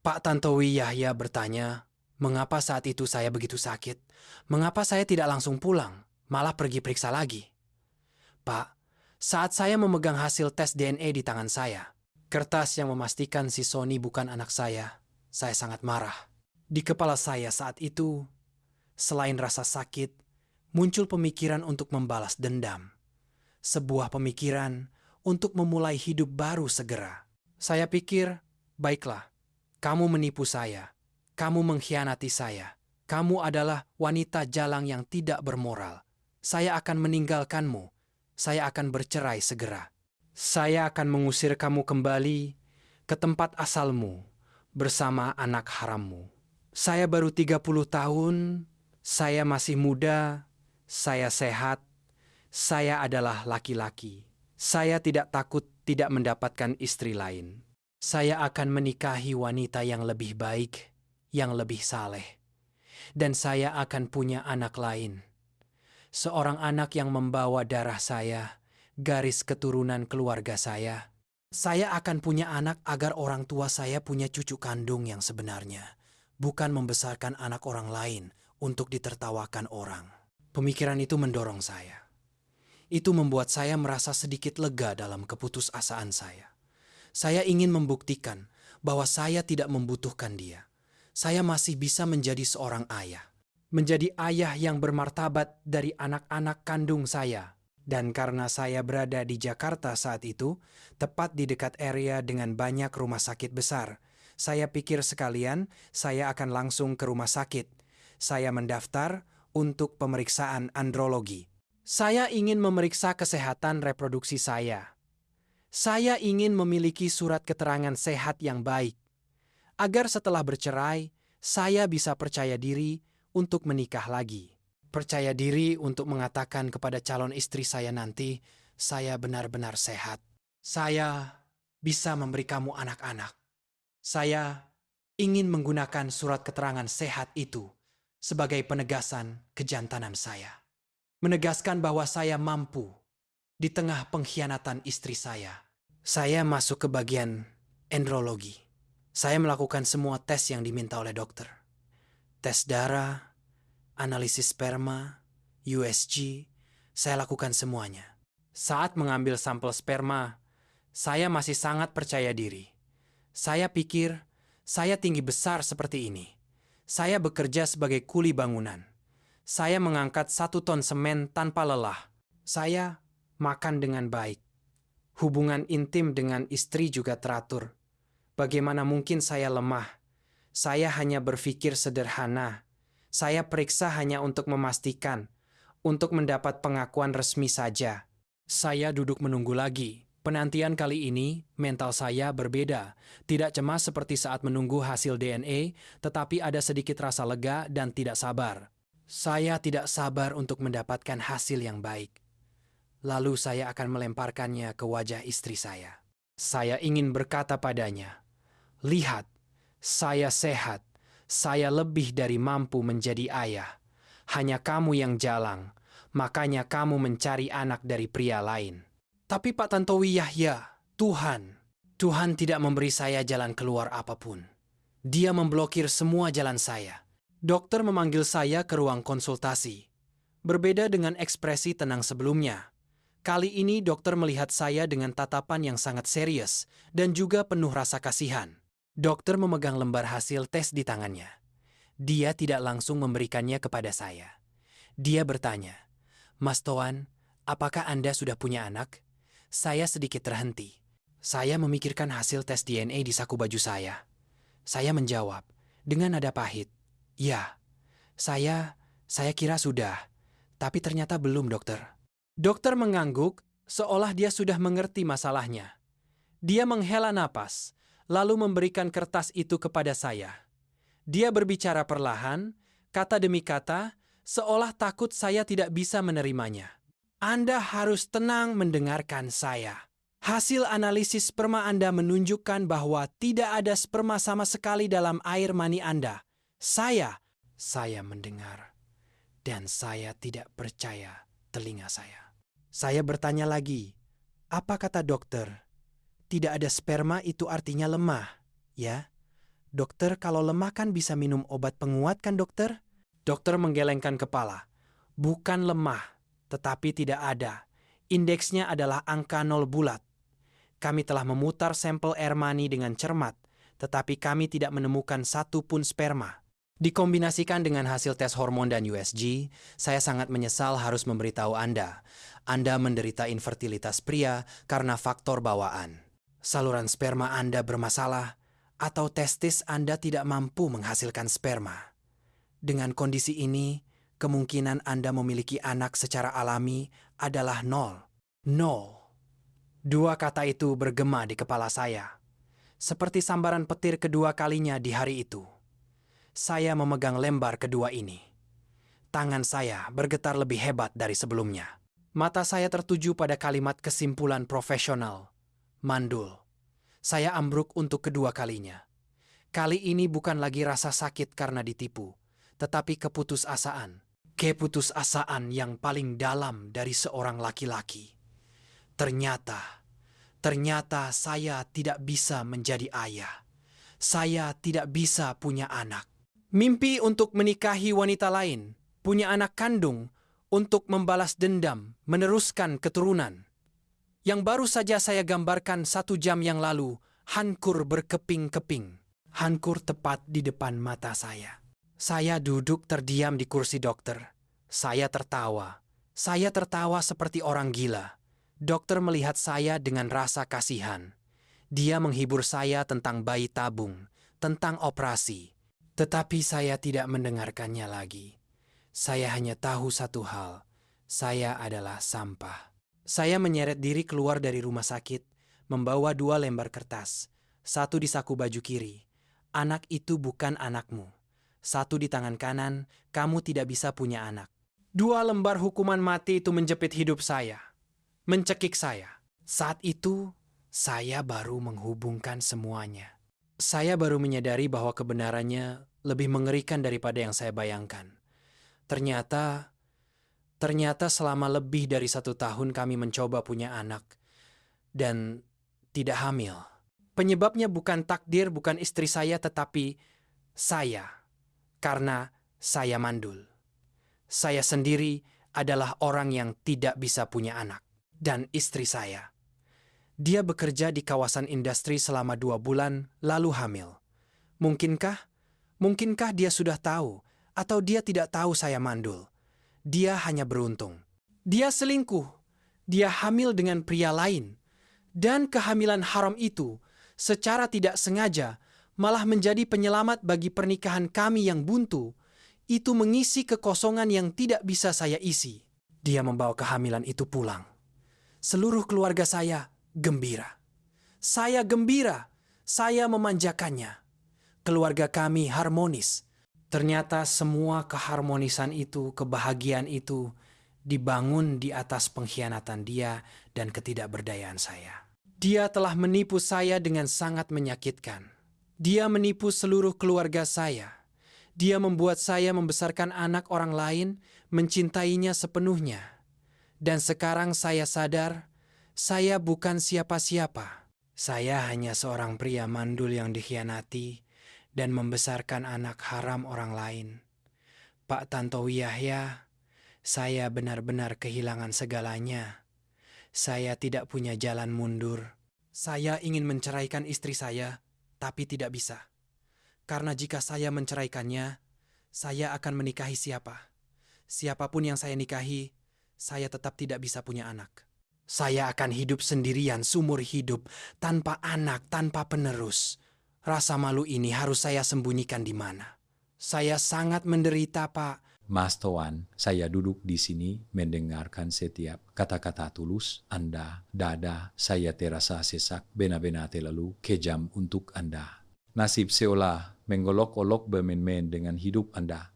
Pak Tantowi Yahya bertanya, mengapa saat itu saya begitu sakit? Mengapa saya tidak langsung pulang, malah pergi periksa lagi? Pak, saat saya memegang hasil tes DNA di tangan saya, kertas yang memastikan si Sony bukan anak saya sangat marah. Di kepala saya saat itu, selain rasa sakit, muncul pemikiran untuk membalas dendam. Sebuah pemikiran untuk memulai hidup baru segera. Saya pikir, baiklah, kamu menipu saya, kamu mengkhianati saya, kamu adalah wanita jalang yang tidak bermoral. Saya akan meninggalkanmu, saya akan bercerai segera. Saya akan mengusir kamu kembali ke tempat asalmu bersama anak harammu. Saya baru 30 tahun, saya masih muda, saya sehat, saya adalah laki-laki. Saya tidak takut tidak mendapatkan istri lain. Saya akan menikahi wanita yang lebih baik, yang lebih saleh. Dan saya akan punya anak lain. Seorang anak yang membawa darah saya, garis keturunan keluarga saya. Saya akan punya anak agar orang tua saya punya cucu kandung yang sebenarnya, bukan membesarkan anak orang lain untuk ditertawakan orang. Pemikiran itu mendorong saya. Itu membuat saya merasa sedikit lega dalam keputusasaan saya. Saya ingin membuktikan bahwa saya tidak membutuhkan dia. Saya masih bisa menjadi seorang ayah. Menjadi ayah yang bermartabat dari anak-anak kandung saya. Dan karena saya berada di Jakarta saat itu, tepat di dekat area dengan banyak rumah sakit besar, saya pikir sekalian saya akan langsung ke rumah sakit. Saya mendaftar untuk pemeriksaan andrologi. Saya ingin memeriksa kesehatan reproduksi saya. Saya ingin memiliki surat keterangan sehat yang baik, agar setelah bercerai, saya bisa percaya diri untuk menikah lagi. Percaya diri untuk mengatakan kepada calon istri saya nanti, saya benar-benar sehat. Saya bisa memberi kamu anak-anak. Saya ingin menggunakan surat keterangan sehat itu sebagai penegasan kejantanan saya. Menegaskan bahwa saya mampu di tengah pengkhianatan istri saya. Saya masuk ke bagian andrologi. Saya melakukan semua tes yang diminta oleh dokter. Tes darah, analisis sperma, USG, saya lakukan semuanya. Saat mengambil sampel sperma, saya masih sangat percaya diri. Saya pikir, saya tinggi besar seperti ini. Saya bekerja sebagai kuli bangunan. Saya mengangkat 1 ton semen tanpa lelah. Saya makan dengan baik. Hubungan intim dengan istri juga teratur. Bagaimana mungkin saya lemah? Saya hanya berpikir sederhana. Saya periksa hanya untuk memastikan, untuk mendapat pengakuan resmi saja. Saya duduk menunggu lagi. Penantian kali ini, mental saya berbeda. Tidak cemas seperti saat menunggu hasil DNA, tetapi ada sedikit rasa lega dan tidak sabar. Saya tidak sabar untuk mendapatkan hasil yang baik. Lalu saya akan melemparkannya ke wajah istri saya. Saya ingin berkata padanya, "Lihat, saya sehat. Saya lebih dari mampu menjadi ayah. Hanya kamu yang jalang, makanya kamu mencari anak dari pria lain." Tapi Pak Tantowi Yahya, Tuhan tidak memberi saya jalan keluar apapun. Dia memblokir semua jalan saya. Dokter memanggil saya ke ruang konsultasi. Berbeda dengan ekspresi tenang sebelumnya. Kali ini dokter melihat saya dengan tatapan yang sangat serius dan juga penuh rasa kasihan. Dokter memegang lembar hasil tes di tangannya. Dia tidak langsung memberikannya kepada saya. Dia bertanya, "Mas Toan, apakah Anda sudah punya anak?" Saya sedikit terhenti. Saya memikirkan hasil tes DNA di saku baju saya. Saya menjawab dengan nada pahit, "Ya, saya kira sudah, tapi ternyata belum, dokter." Dokter mengangguk seolah dia sudah mengerti masalahnya. Dia menghela napas, lalu memberikan kertas itu kepada saya. Dia berbicara perlahan, kata demi kata, seolah takut saya tidak bisa menerimanya. "Anda harus tenang mendengarkan saya. Hasil analisis sperma Anda menunjukkan bahwa tidak ada sperma sama sekali dalam air mani Anda. Saya mendengar, dan saya tidak percaya telinga saya. Saya bertanya lagi, apa kata dokter? Tidak ada sperma itu artinya lemah, ya? Dokter, kalau lemah kan bisa minum obat penguat kan dokter? Dokter menggelengkan kepala. Bukan lemah, tetapi tidak ada. Indeksnya adalah angka 0 bulat. Kami telah memutar sampel air mani dengan cermat, tetapi kami tidak menemukan satu pun sperma. Dikombinasikan dengan hasil tes hormon dan USG, saya sangat menyesal harus memberitahu Anda. Anda menderita infertilitas pria karena faktor bawaan. Saluran sperma Anda bermasalah, atau testis Anda tidak mampu menghasilkan sperma. Dengan kondisi ini, kemungkinan Anda memiliki anak secara alami adalah 0. 0. Dua kata itu bergema di kepala saya, seperti sambaran petir kedua kalinya di hari itu. Saya memegang lembar kedua ini. Tangan saya bergetar lebih hebat dari sebelumnya. Mata saya tertuju pada kalimat kesimpulan profesional. Mandul. Saya ambruk untuk kedua kalinya. Kali ini bukan lagi rasa sakit karena ditipu, tetapi keputusasaan. Keputusasaan yang paling dalam dari seorang laki-laki. Ternyata saya tidak bisa menjadi ayah. Saya tidak bisa punya anak. Mimpi untuk menikahi wanita lain, punya anak kandung, untuk membalas dendam, meneruskan keturunan. Yang baru saja saya gambarkan 1 jam yang lalu, hancur berkeping-keping. Hancur tepat di depan mata saya. Saya duduk terdiam di kursi dokter. Saya tertawa. Saya tertawa seperti orang gila. Dokter melihat saya dengan rasa kasihan. Dia menghibur saya tentang bayi tabung, tentang operasi. Tetapi saya tidak mendengarkannya lagi. Saya hanya tahu satu hal. Saya adalah sampah. Saya menyeret diri keluar dari rumah sakit, membawa 2 lembar kertas. 1 di saku baju kiri. Anak itu bukan anakmu. 1 di tangan kanan, kamu tidak bisa punya anak. 2 lembar hukuman mati itu menjepit hidup saya. Mencekik saya. Saat itu, saya baru menghubungkan semuanya. Saya baru menyadari bahwa kebenarannya lebih mengerikan daripada yang saya bayangkan. Ternyata selama lebih dari 1 tahun kami mencoba punya anak dan tidak hamil. Penyebabnya bukan takdir, bukan istri saya, tetapi saya. Karena saya mandul. Saya sendiri adalah orang yang tidak bisa punya anak. Dan istri saya. Dia bekerja di kawasan industri selama 2 bulan, lalu hamil. Mungkinkah dia sudah tahu, atau dia tidak tahu saya mandul? Dia hanya beruntung. Dia selingkuh. Dia hamil dengan pria lain. Dan kehamilan haram itu, secara tidak sengaja, malah menjadi penyelamat bagi pernikahan kami yang buntu. Itu mengisi kekosongan yang tidak bisa saya isi. Dia membawa kehamilan itu pulang. Seluruh keluarga saya gembira. Saya gembira. Saya memanjakannya. Keluarga kami harmonis. Ternyata semua keharmonisan itu, kebahagiaan itu, dibangun di atas pengkhianatan dia dan ketidakberdayaan saya. Dia telah menipu saya dengan sangat menyakitkan. Dia menipu seluruh keluarga saya. Dia membuat saya membesarkan anak orang lain, mencintainya sepenuhnya. Dan sekarang saya sadar, saya bukan siapa-siapa. Saya hanya seorang pria mandul yang dikhianati dan membesarkan anak haram orang lain. Pak Tantowi Yahya, saya benar-benar kehilangan segalanya. Saya tidak punya jalan mundur. Saya ingin menceraikan istri saya, tapi tidak bisa. Karena jika saya menceraikannya, saya akan menikahi siapa? Siapapun yang saya nikahi, saya tetap tidak bisa punya anak. Saya akan hidup sendirian seumur hidup, tanpa anak, tanpa penerus. Rasa malu ini harus saya sembunyikan di mana? Saya sangat menderita, Pak. Mas Toan, saya duduk di sini mendengarkan setiap kata-kata tulus Anda. Dada saya terasa sesak, benar-benar terlalu kejam untuk Anda. Nasib seolah menggolok-olok bermain-main dengan hidup Anda.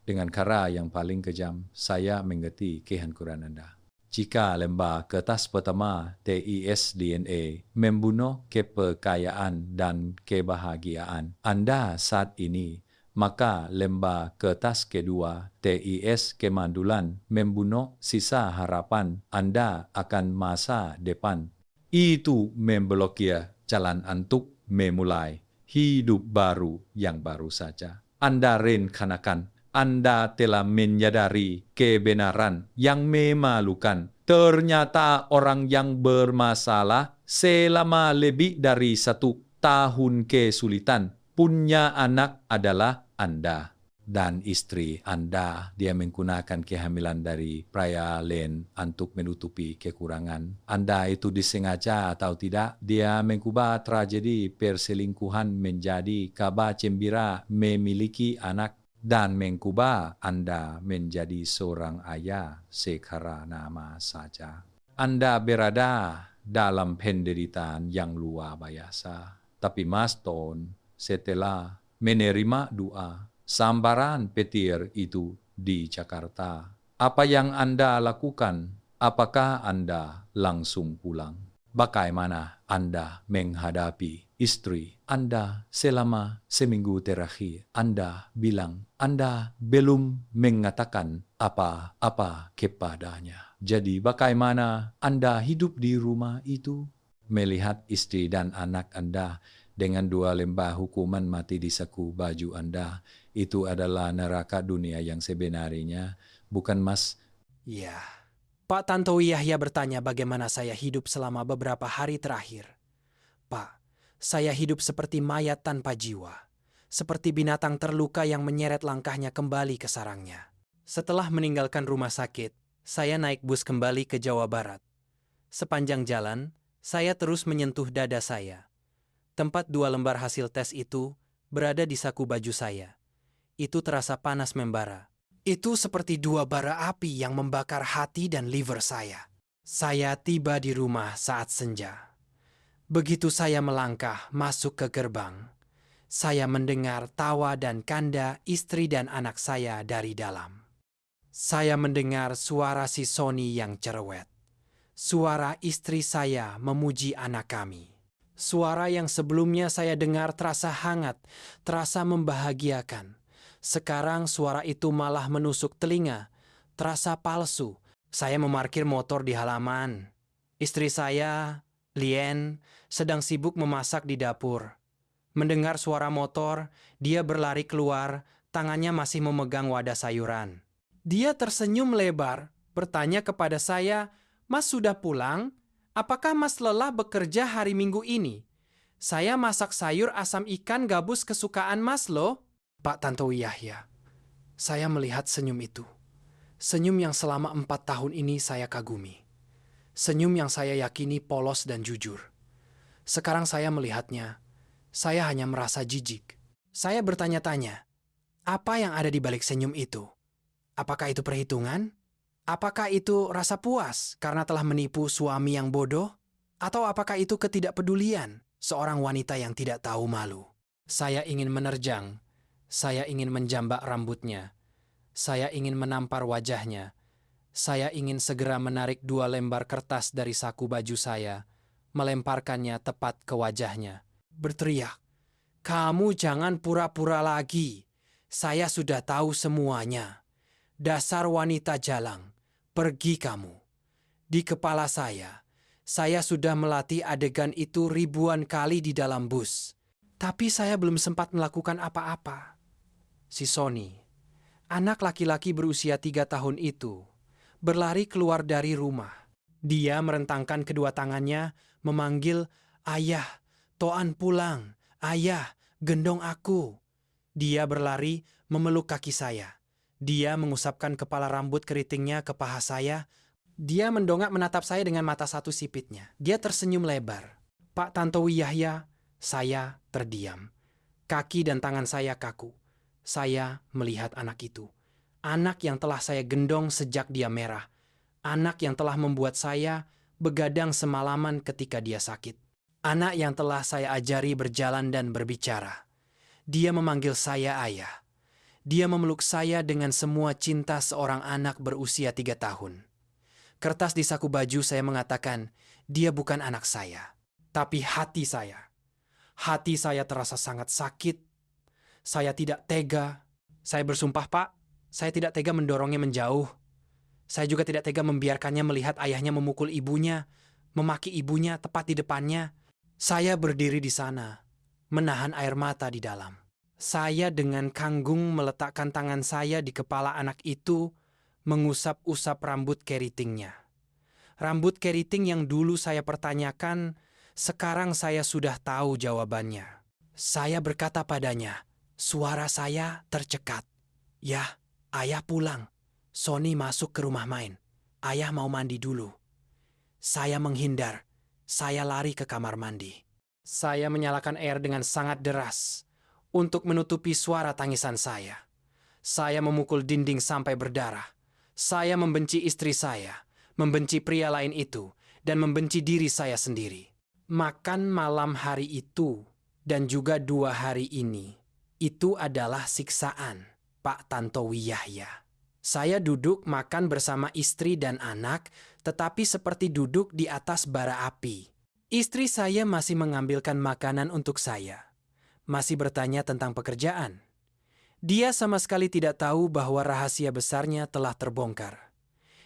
Dengan cara yang paling kejam, saya mengerti kehancuran Anda. Jika lembar kertas pertama TIS-DNA membunuh keperkayaan dan kebahagiaan Anda saat ini, Maka lembah kertas kedua, TIS kemandulan, membunuh sisa harapan Anda akan masa depan. Itu memblokir jalan untuk memulai hidup baru yang baru saja. Anda rencanakan, Anda telah menyadari kebenaran yang memalukan. Ternyata orang yang bermasalah selama lebih dari 1 tahun kesulitan punya anak adalah Anda dan istri Anda. Dia menggunakan kehamilan dari pria lain untuk menutupi kekurangan. Anda itu disengaja atau tidak, dia mengubah tragedi perselingkuhan menjadi kabar gembira memiliki anak dan mengubah Anda menjadi seorang ayah secara nama saja. Anda berada dalam penderitaan yang luar biasa. Tapi Mas Ton, setelah menerima doa, sambaran petir itu di Jakarta, apa yang Anda lakukan? Apakah Anda langsung pulang? Bagaimana Anda menghadapi istri Anda selama seminggu terakhir? Anda bilang Anda belum mengatakan apa-apa kepadanya. Jadi bagaimana Anda hidup di rumah itu? Melihat istri dan anak Anda dengan 2 lembar hukuman mati di saku baju Anda, itu adalah neraka dunia yang sebenarnya, bukan Mas? Ya, Pak Tantowi Yahya bertanya bagaimana saya hidup selama beberapa hari terakhir. Pak, saya hidup seperti mayat tanpa jiwa, seperti binatang terluka yang menyeret langkahnya kembali ke sarangnya. Setelah meninggalkan rumah sakit, saya naik bus kembali ke Jawa Barat. Sepanjang jalan, saya terus menyentuh dada saya. Tempat 2 lembar hasil tes itu berada di saku baju saya. Itu terasa panas membara. Itu seperti 2 bara api yang membakar hati dan liver saya. Saya tiba di rumah saat senja. Begitu saya melangkah masuk ke gerbang, saya mendengar tawa dan kanda istri dan anak saya dari dalam. Saya mendengar suara si Sony yang cerewet. Suara istri saya memuji anak kami. Suara yang sebelumnya saya dengar terasa hangat, terasa membahagiakan. Sekarang suara itu malah menusuk telinga, terasa palsu. Saya memarkir motor di halaman. Istri saya, Lien, sedang sibuk memasak di dapur. Mendengar suara motor, dia berlari keluar, tangannya masih memegang wadah sayuran. Dia tersenyum lebar, bertanya kepada saya, "Mas sudah pulang? Apakah Mas lelah bekerja hari Minggu ini? Saya masak sayur asam ikan gabus kesukaan Mas loh." Pak Tantowi Yahya, saya melihat senyum itu. Senyum yang selama 4 tahun ini saya kagumi. Senyum yang saya yakini polos dan jujur. Sekarang saya melihatnya, saya hanya merasa jijik. Saya bertanya-tanya, apa yang ada di balik senyum itu? Apakah itu perhitungan? Apakah itu rasa puas karena telah menipu suami yang bodoh? Atau apakah itu ketidakpedulian seorang wanita yang tidak tahu malu? Saya ingin menerjang. Saya ingin menjambak rambutnya. Saya ingin menampar wajahnya. Saya ingin segera menarik 2 lembar kertas dari saku baju saya, melemparkannya tepat ke wajahnya. Berteriak, "Kamu jangan pura-pura lagi. Saya sudah tahu semuanya. Dasar wanita jalang, pergi kamu." Di kepala saya sudah melatih adegan itu ribuan kali di dalam bus. Tapi saya belum sempat melakukan apa-apa. Si Sony, anak laki-laki berusia 3 tahun itu, berlari keluar dari rumah. Dia merentangkan kedua tangannya, memanggil, "Ayah, Toan pulang. Ayah, gendong aku." Dia berlari memeluk kaki saya. Dia mengusapkan kepala rambut keritingnya ke paha saya. Dia mendongak menatap saya dengan mata satu sipitnya. Dia tersenyum lebar. Pak Tantowi Yahya, saya terdiam. Kaki dan tangan saya kaku. Saya melihat anak itu. Anak yang telah saya gendong sejak dia merah. Anak yang telah membuat saya begadang semalaman ketika dia sakit. Anak yang telah saya ajari berjalan dan berbicara. Dia memanggil saya ayah. Dia memeluk saya dengan semua cinta seorang anak berusia 3 tahun. Kertas di saku baju saya mengatakan, dia bukan anak saya, tapi hati saya. Hati saya terasa sangat sakit. Saya tidak tega. Saya bersumpah, Pak, saya tidak tega mendorongnya menjauh. Saya juga tidak tega membiarkannya melihat ayahnya memukul ibunya, memaki ibunya tepat di depannya. Saya berdiri di sana, menahan air mata di dalam. Saya dengan kanggung meletakkan tangan saya di kepala anak itu, mengusap-usap rambut keritingnya. Rambut keriting yang dulu saya pertanyakan, sekarang saya sudah tahu jawabannya. Saya berkata padanya, suara saya tercekat. "Yah, ayah pulang. Sony masuk ke rumah main. Ayah mau mandi dulu." Saya menghindar. Saya lari ke kamar mandi. Saya menyalakan air dengan sangat deras untuk menutupi suara tangisan saya. Saya memukul dinding sampai berdarah. Saya membenci istri saya, membenci pria lain itu, dan membenci diri saya sendiri. Makan malam hari itu dan juga 2 hari ini, itu adalah siksaan, Pak Tantowi Yahya. Saya duduk makan bersama istri dan anak, tetapi seperti duduk di atas bara api. Istri saya masih mengambilkan makanan untuk saya, masih bertanya tentang pekerjaan. Dia sama sekali tidak tahu bahwa rahasia besarnya telah terbongkar.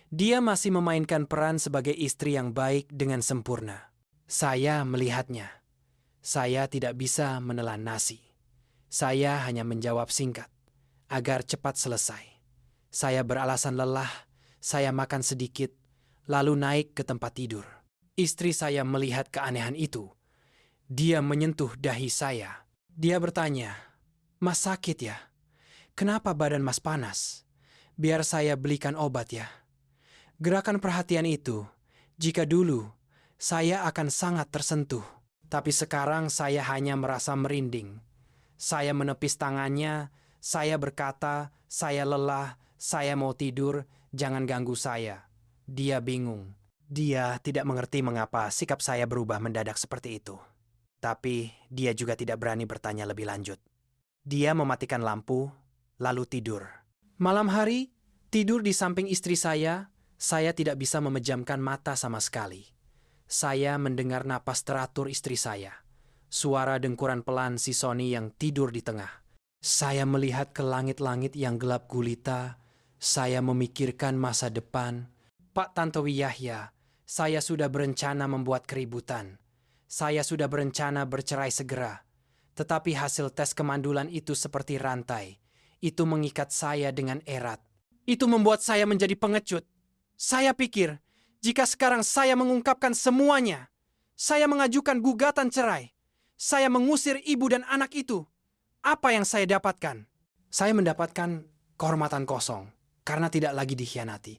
Dia masih memainkan peran sebagai istri yang baik dengan sempurna. Saya melihatnya. Saya tidak bisa menelan nasi. Saya hanya menjawab singkat, agar cepat selesai. Saya beralasan lelah, saya makan sedikit, lalu naik ke tempat tidur. Istri saya melihat keanehan itu. Dia menyentuh dahi saya. Dia bertanya, "Mas sakit ya? Kenapa badan Mas panas? Biar saya belikan obat ya." Gerakan perhatian itu, jika dulu, saya akan sangat tersentuh. Tapi sekarang saya hanya merasa merinding. Saya menepis tangannya, saya berkata, "Saya lelah, saya mau tidur, jangan ganggu saya." Dia bingung. Dia tidak mengerti mengapa sikap saya berubah mendadak seperti itu. Tapi dia juga tidak berani bertanya lebih lanjut. Dia mematikan lampu, lalu tidur. Malam hari, tidur di samping istri saya tidak bisa memejamkan mata sama sekali. Saya mendengar napas teratur istri saya, suara dengkuran pelan si Sony yang tidur di tengah. Saya melihat ke langit-langit yang gelap gulita, saya memikirkan masa depan. "Pak Tantowi Yahya, saya sudah berencana membuat keributan. Saya sudah berencana bercerai segera. Tetapi hasil tes kemandulan itu seperti rantai. Itu mengikat saya dengan erat. Itu membuat saya menjadi pengecut. Saya pikir, jika sekarang saya mengungkapkan semuanya, saya mengajukan gugatan cerai, saya mengusir ibu dan anak itu, apa yang saya dapatkan? Saya mendapatkan kehormatan kosong karena tidak lagi dikhianati.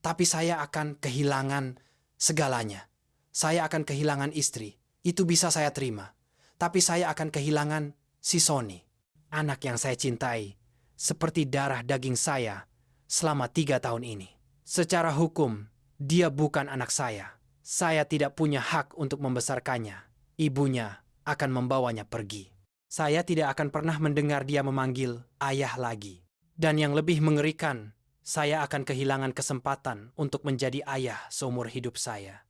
Tapi saya akan kehilangan segalanya. Saya akan kehilangan istri, itu bisa saya terima. Tapi saya akan kehilangan si Sony, anak yang saya cintai, seperti darah daging saya selama 3 tahun ini. Secara hukum, dia bukan anak saya. Saya tidak punya hak untuk membesarkannya. Ibunya akan membawanya pergi. Saya tidak akan pernah mendengar dia memanggil ayah lagi. Dan yang lebih mengerikan, saya akan kehilangan kesempatan untuk menjadi ayah seumur hidup saya.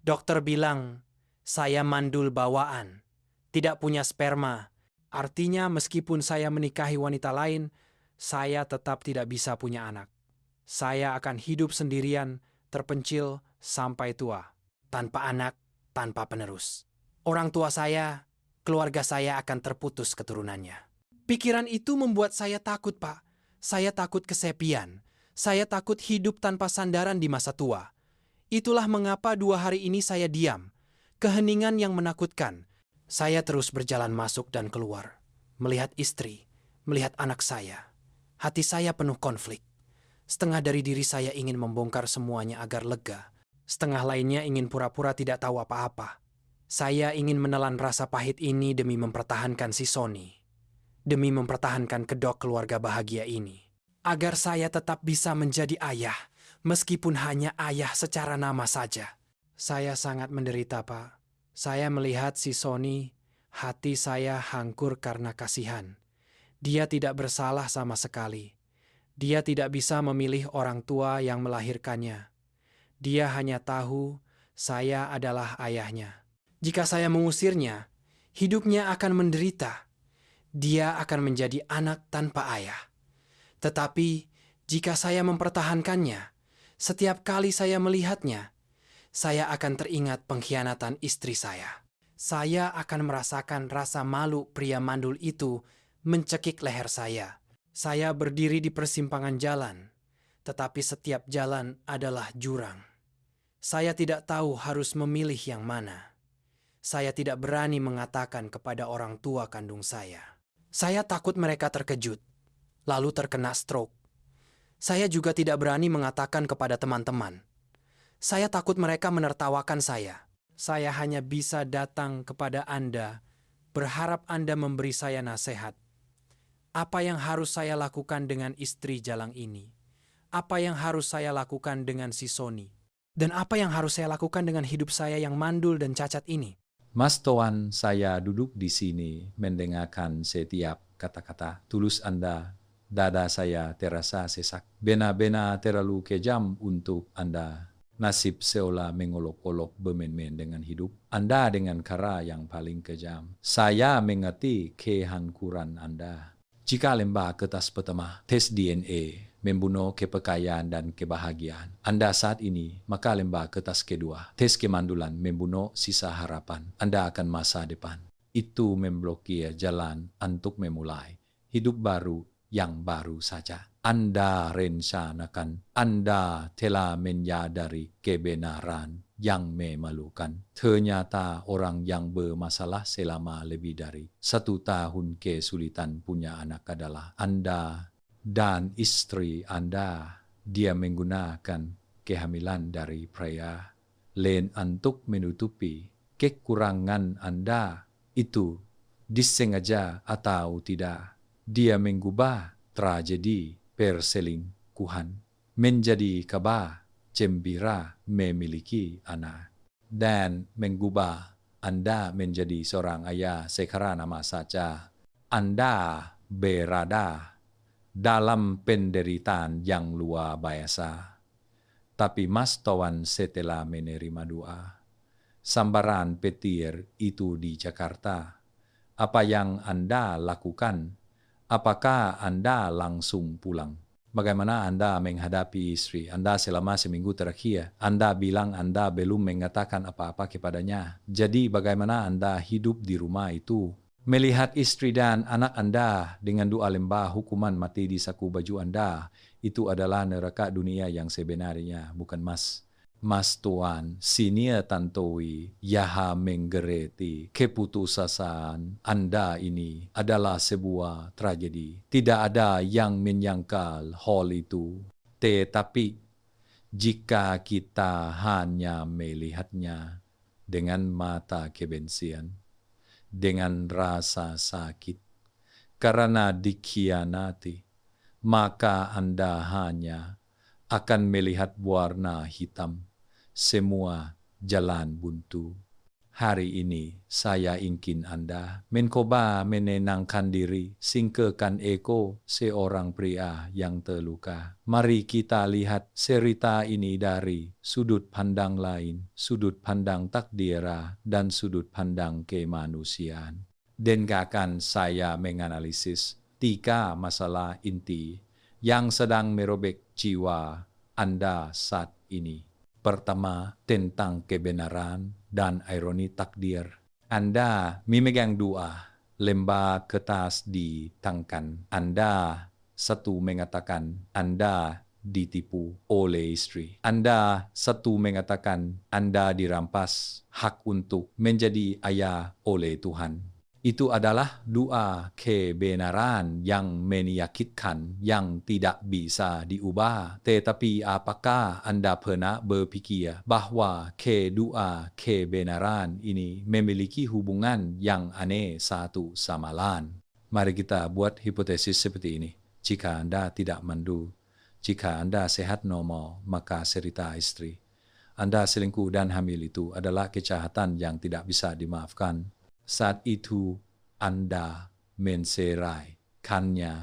Dokter bilang, saya mandul bawaan, tidak punya sperma. Artinya meskipun saya menikahi wanita lain, saya tetap tidak bisa punya anak. Saya akan hidup sendirian, terpencil sampai tua, tanpa anak, tanpa penerus. Orang tua saya, keluarga saya akan terputus keturunannya. Pikiran itu membuat saya takut, Pak. Saya takut kesepian. Saya takut hidup tanpa sandaran di masa tua. Itulah mengapa 2 hari ini saya diam. Keheningan yang menakutkan. Saya terus berjalan masuk dan keluar. Melihat istri, melihat anak saya. Hati saya penuh konflik. Setengah dari diri saya ingin membongkar semuanya agar lega. Setengah lainnya ingin pura-pura tidak tahu apa-apa. Saya ingin menelan rasa pahit ini demi mempertahankan si Sony. Demi mempertahankan kedok keluarga bahagia ini. Agar saya tetap bisa menjadi ayah, meskipun hanya ayah secara nama saja. Saya sangat menderita, Pak. Saya melihat si Sony, hati saya hancur karena kasihan. Dia tidak bersalah sama sekali. Dia tidak bisa memilih orang tua yang melahirkannya. Dia hanya tahu saya adalah ayahnya. Jika saya mengusirnya, hidupnya akan menderita. Dia akan menjadi anak tanpa ayah. Tetapi jika saya mempertahankannya, setiap kali saya melihatnya, saya akan teringat pengkhianatan istri saya. Saya akan merasakan rasa malu pria mandul itu mencekik leher saya. Saya berdiri di persimpangan jalan, tetapi setiap jalan adalah jurang. Saya tidak tahu harus memilih yang mana. Saya tidak berani mengatakan kepada orang tua kandung saya. Saya takut mereka terkejut, lalu terkena stroke. Saya juga tidak berani mengatakan kepada teman-teman. Saya takut mereka menertawakan saya. Saya hanya bisa datang kepada Anda, berharap Anda memberi saya nasihat. Apa yang harus saya lakukan dengan istri jalang ini? Apa yang harus saya lakukan dengan si Sony? Dan apa yang harus saya lakukan dengan hidup saya yang mandul dan cacat ini? Mas Toan, saya duduk di sini mendengarkan setiap kata-kata tulus Anda. Dada saya terasa sesak. Bena-bena terlalu kejam untuk Anda. Nasib seolah mengolok-olok bermain-main dengan hidup. Anda dengan cara yang paling kejam. Saya mengerti kehancuran Anda. Jika lembah kertas pertama, tes DNA, membunuh keperkayaan dan kebahagiaan Anda saat ini, maka lembah kertas kedua, tes kemandulan, membunuh sisa harapan Anda akan masa depan. Itu memblokir jalan untuk memulai hidup baru yang baru saja. Anda rencanakan, Anda telah menyadari kebenaran yang memalukan. Ternyata orang yang bermasalah selama lebih dari 1 tahun kesulitan punya anak adalah Anda dan istri Anda. Dia menggunakan kehamilan dari pria lain untuk menutupi kekurangan Anda. Itu disengaja atau tidak. Dia mengubah tragedi perselingkuhan menjadi kabar gembira memiliki anak dan mengubah Anda menjadi seorang ayah sekarang nama saja Anda berada dalam penderitaan yang luar biasa. Tapi Mas Toan setelah menerima doa sambaran petir itu di Jakarta, apa yang Anda lakukan? Apakah Anda langsung pulang? Bagaimana Anda menghadapi istri Anda selama seminggu terakhir? Anda bilang Anda belum mengatakan apa-apa kepadanya. Jadi bagaimana Anda hidup di rumah itu? Melihat istri dan anak Anda dengan 2 lembah hukuman mati di saku baju Anda, itu adalah neraka dunia yang sebenarnya, bukan Mas. Mas Tuan, sini tantowi, yaha menggereti, keputusan Anda ini adalah sebuah tragedi. Tidak ada yang menyangkal hal itu. Tetapi, jika kita hanya melihatnya dengan mata kebencian, dengan rasa sakit, karena dikhianati, maka Anda hanya akan melihat warna hitam, semua jalan buntu. Hari ini saya ingin Anda mencoba menenangkan diri, singkirkan ego seorang pria yang terluka. Mari kita lihat cerita ini dari sudut pandang lain, sudut pandang takdir dan sudut pandang kemanusiaan. Dengarkan saya menganalisis 3 masalah inti yang sedang merobek jiwa Anda saat ini. Pertama, tentang kebenaran dan ironi takdir. Anda memegang 2 lembar kertas di tangan Anda. 1 mengatakan Anda ditipu oleh istri. Anda 1 mengatakan Anda dirampas hak untuk menjadi ayah oleh Tuhan. Itu adalah 2 kebenaran yang menyakitkan yang tidak bisa diubah. Tetapi apakah Anda pernah berpikir bahwa kedua kebenaran ini memiliki hubungan yang aneh satu sama lain? Mari kita buat hipotesis seperti ini. Jika Anda tidak mandul, jika Anda sehat normal, maka cerita istri Anda selingkuh dan hamil itu adalah kejahatan yang tidak bisa dimaafkan. Saat itu Anda menceraikannya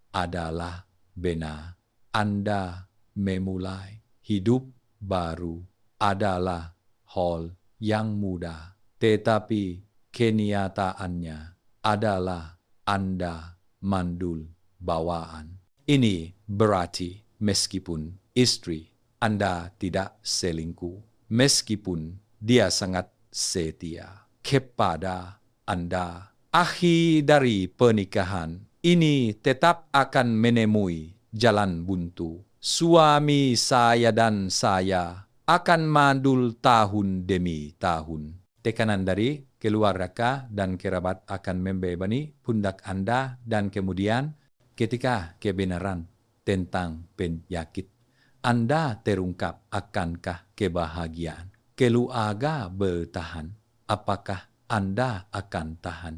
adalah benar. Anda memulai hidup baru adalah hal yang mudah. Tetapi kenyataannya adalah Anda mandul bawaan. Ini berarti meskipun istri Anda tidak selingkuh, meskipun dia sangat setia kepada Anda, akhir dari pernikahan ini tetap akan menemui jalan buntu. Suami saya dan saya akan mandul tahun demi tahun. Tekanan dari keluarga dan kerabat akan membebani pundak Anda dan kemudian ketika kebenaran tentang penyakit Anda terungkap, akankah kebahagiaan keluarga bertahan? Apakah Anda akan tahan?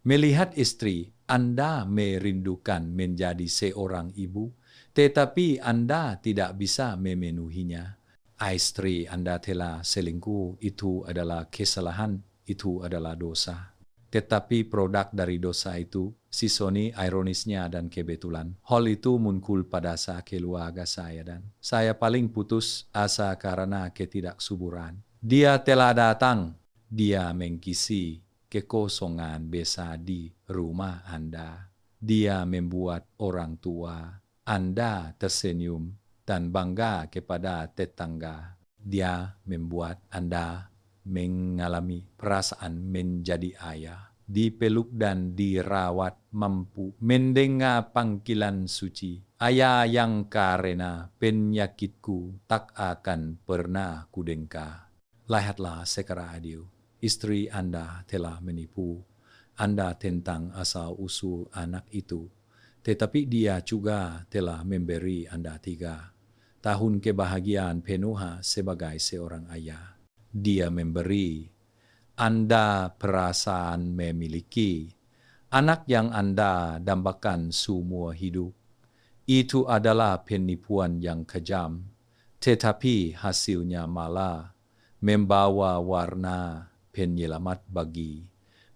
Melihat istri Anda merindukan menjadi seorang ibu, tetapi Anda tidak bisa memenuhinya. Istri Anda telah selingkuh, itu adalah kesalahan, itu adalah dosa. Tetapi produk dari dosa itu, si Sony ironisnya dan kebetulan. Hal itu muncul pada saat keluarga saya dan saya paling putus asa karena ketidaksuburan. Dia telah datang, dia mengisi kekosongan besar di rumah Anda. Dia membuat orang tua Anda tersenyum dan bangga kepada tetangga. Dia membuat Anda mengalami perasaan menjadi ayah, dipeluk dan dirawat, mampu mendengar panggilan suci. Ayah yang karena penyakitku tak akan pernah kudengar. Lihatlah sekarang adil, istri Anda telah menipu Anda tentang asal-usul anak itu. Tetapi dia juga telah memberi Anda 3 tahun kebahagiaan penuh sebagai seorang ayah. Dia memberi Anda perasaan memiliki anak yang Anda dambakan seumur hidup. Itu adalah penipuan yang kejam, tetapi hasilnya malah membawa warna penyelamat bagi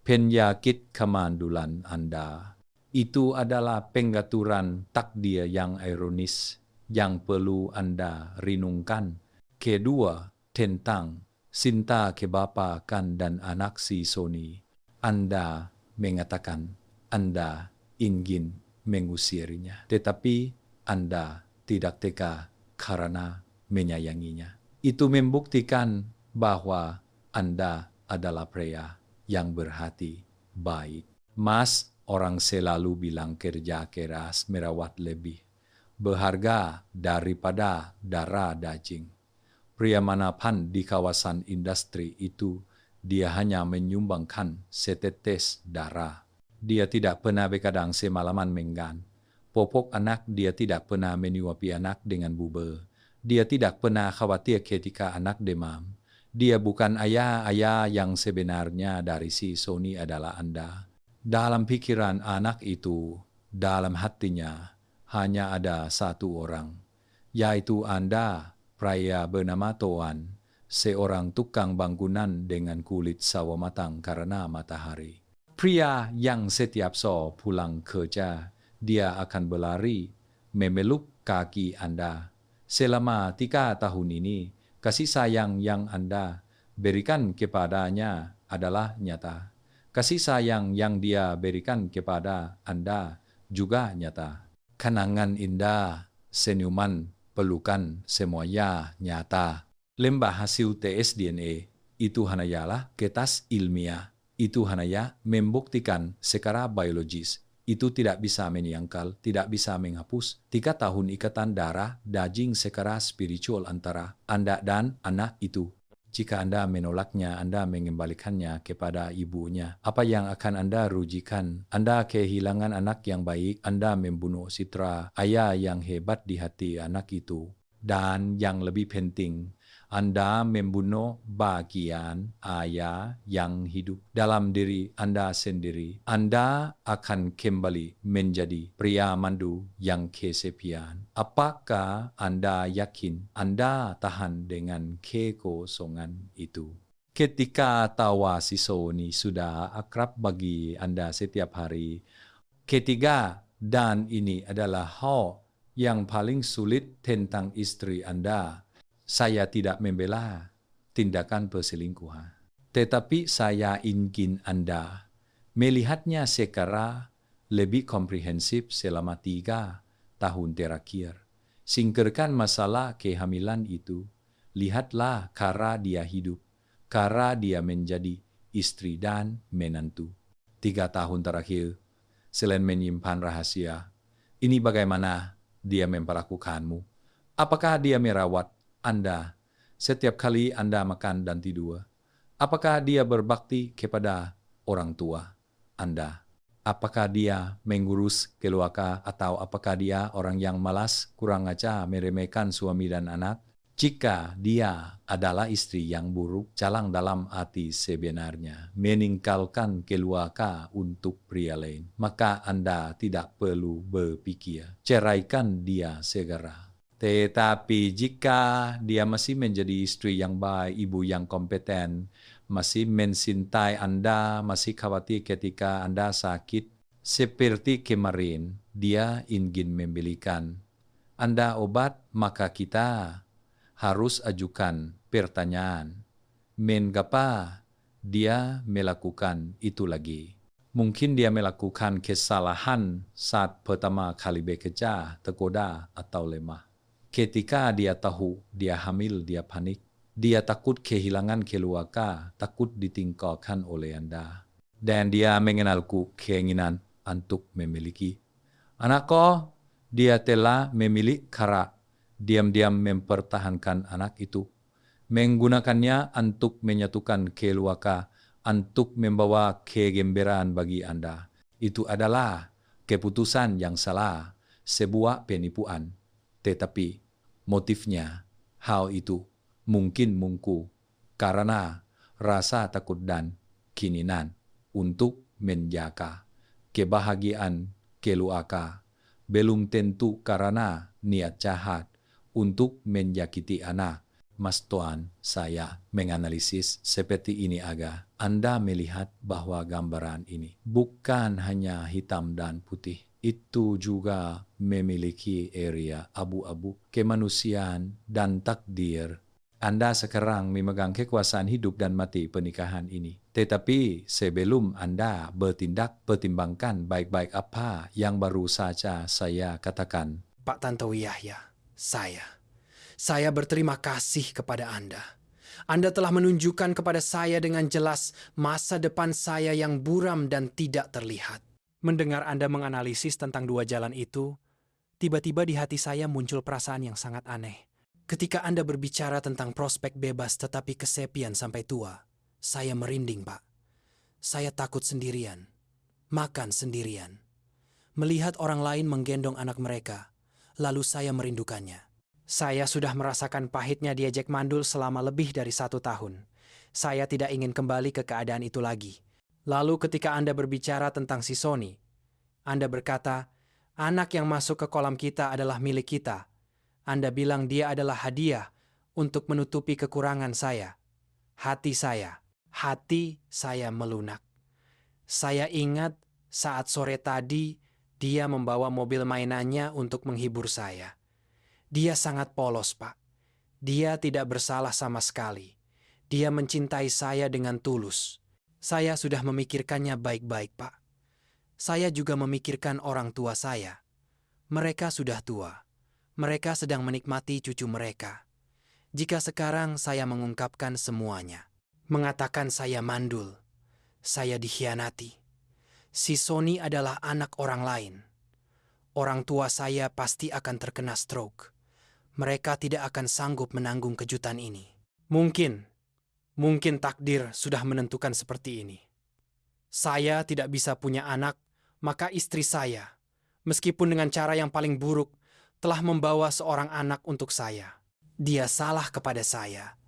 penyakit kemandulan Anda. Itu adalah pengaturan takdir yang ironis yang perlu Anda renungkan. Kedua, tentang cinta kebapakan dan anak si Sony. Anda mengatakan Anda ingin mengusirnya, tetapi Anda tidak tega karena menyayanginya. Itu membuktikan bahwa Anda adalah pria yang berhati baik. Mas, orang selalu bilang kerja keras merawat lebih berharga daripada darah daging. Pria manapun di kawasan industri itu, dia hanya menyumbangkan setetes darah. Dia tidak pernah begadang semalaman menggan. Popok anak dia tidak pernah menyuapi anak dengan bubur. Dia tidak pernah khawatir ketika anak demam. Dia bukan ayah yang sebenarnya dari si Sony adalah Anda. Dalam pikiran anak itu, dalam hatinya, hanya ada satu orang, yaitu Anda, pria bernama Toan, seorang tukang bangunan dengan kulit sawo matang karena matahari. Pria yang setiap sore pulang kerja, dia akan berlari memeluk kaki Anda. Selama 3 tahun ini, kasih sayang yang Anda berikan kepadanya adalah nyata. Kasih sayang yang dia berikan kepada Anda juga nyata. Kenangan indah, senyuman, pelukan, semuanya nyata. Lembah hasil tes DNA itu hanyalah kertas ilmiah. Itu hanya membuktikan secara biologis. Itu tidak bisa menyangkal, tidak bisa menghapus 3 tahun ikatan darah daging secara spiritual antara Anda dan anak itu. Jika Anda menolaknya, Anda mengembalikannya kepada ibunya. Apa yang akan Anda rugikan? Anda kehilangan anak yang baik, Anda membunuh citra ayah yang hebat di hati anak itu. Dan yang lebih penting, Anda membunuh bagian ayah yang hidup dalam diri Anda sendiri. Anda akan kembali menjadi pria mandu yang kesepian. Apakah Anda yakin Anda tahan dengan kekosongan itu? Ketika tawa si Sony sudah akrab bagi Anda setiap hari. Ketiga, dan ini adalah hal yang paling sulit tentang istri Anda. Saya tidak membela tindakan perselingkuhan. Tetapi saya ingin Anda melihatnya secara lebih komprehensif selama 3 tahun terakhir. Singkirkan masalah kehamilan itu. Lihatlah cara dia hidup, cara dia menjadi istri dan menantu. 3 tahun terakhir, selain menyimpan rahasia, ini bagaimana dia memperlakukanmu? Apakah dia merawat Anda setiap kali Anda makan dan tidur? Apakah dia berbakti kepada orang tua Anda? Apakah dia mengurus keluarga atau apakah dia orang yang malas, kurang ajar, meremehkan suami dan anak? Jika dia adalah istri yang buruk, jalan dalam arti sebenarnya, meninggalkan keluarga untuk pria lain, maka Anda tidak perlu berpikir, ceraikan dia segera. Tetapi jika dia masih menjadi istri yang baik, ibu yang kompeten, masih mencintai Anda, masih khawatir ketika Anda sakit, seperti kemarin, dia ingin membelikan Anda obat, maka kita harus ajukan pertanyaan, mengapa dia melakukan itu lagi? Mungkin dia melakukan kesalahan saat pertama kali bekerja, tergoda atau lemah. Ketika dia tahu dia hamil, dia panik. Dia takut kehilangan keluarga, takut ditinggalkan oleh Anda. Dan dia mengenalku keinginan untuk memiliki. Anakku, dia telah memilih cara diam-diam mempertahankan anak itu, menggunakannya untuk menyatukan keluarga, untuk membawa kegembiraan bagi Anda. Itu adalah keputusan yang salah, sebuah penipuan. Tetapi motifnya, hal itu mungkin karena rasa takut dan keinginan untuk menjaga kebahagiaan keluarga, belum tentu karena niat jahat untuk menyakiti anak. Mas Tuan, saya menganalisis seperti ini agar Anda melihat bahwa gambaran ini bukan hanya hitam dan putih. Itu juga memiliki area abu-abu, kemanusiaan dan takdir. Anda sekarang memegang kekuasaan hidup dan mati pernikahan ini. Tetapi sebelum Anda bertindak, pertimbangkan baik-baik apa yang baru saja saya katakan. Pak Tantowi Yahya, saya berterima kasih kepada Anda. Anda telah menunjukkan kepada saya dengan jelas masa depan saya yang buram dan tidak terlihat. Mendengar Anda menganalisis tentang 2 jalan itu, tiba-tiba di hati saya muncul perasaan yang sangat aneh. Ketika Anda berbicara tentang prospek bebas tetapi kesepian sampai tua, saya merinding, Pak. Saya takut sendirian, makan sendirian, melihat orang lain menggendong anak mereka, lalu saya merindukannya. Saya sudah merasakan pahitnya diejek mandul selama lebih dari 1 tahun. Saya tidak ingin kembali ke keadaan itu lagi. Lalu ketika Anda berbicara tentang si Sony, Anda berkata, anak yang masuk ke kolam kita adalah milik kita. Anda bilang dia adalah hadiah untuk menutupi kekurangan saya. Hati saya melunak. Saya ingat saat sore tadi dia membawa mobil mainannya untuk menghibur saya. Dia sangat polos, Pak. Dia tidak bersalah sama sekali. Dia mencintai saya dengan tulus. Saya sudah memikirkannya baik-baik, Pak. Saya juga memikirkan orang tua saya. Mereka sudah tua. Mereka sedang menikmati cucu mereka. Jika sekarang saya mengungkapkan semuanya, mengatakan saya mandul, saya dikhianati. Si Sony adalah anak orang lain. Orang tua saya pasti akan terkena stroke. Mereka tidak akan sanggup menanggung kejutan ini. Mungkin takdir sudah menentukan seperti ini. Saya tidak bisa punya anak, maka istri saya, meskipun dengan cara yang paling buruk, telah membawa seorang anak untuk saya. Dia salah kepada saya,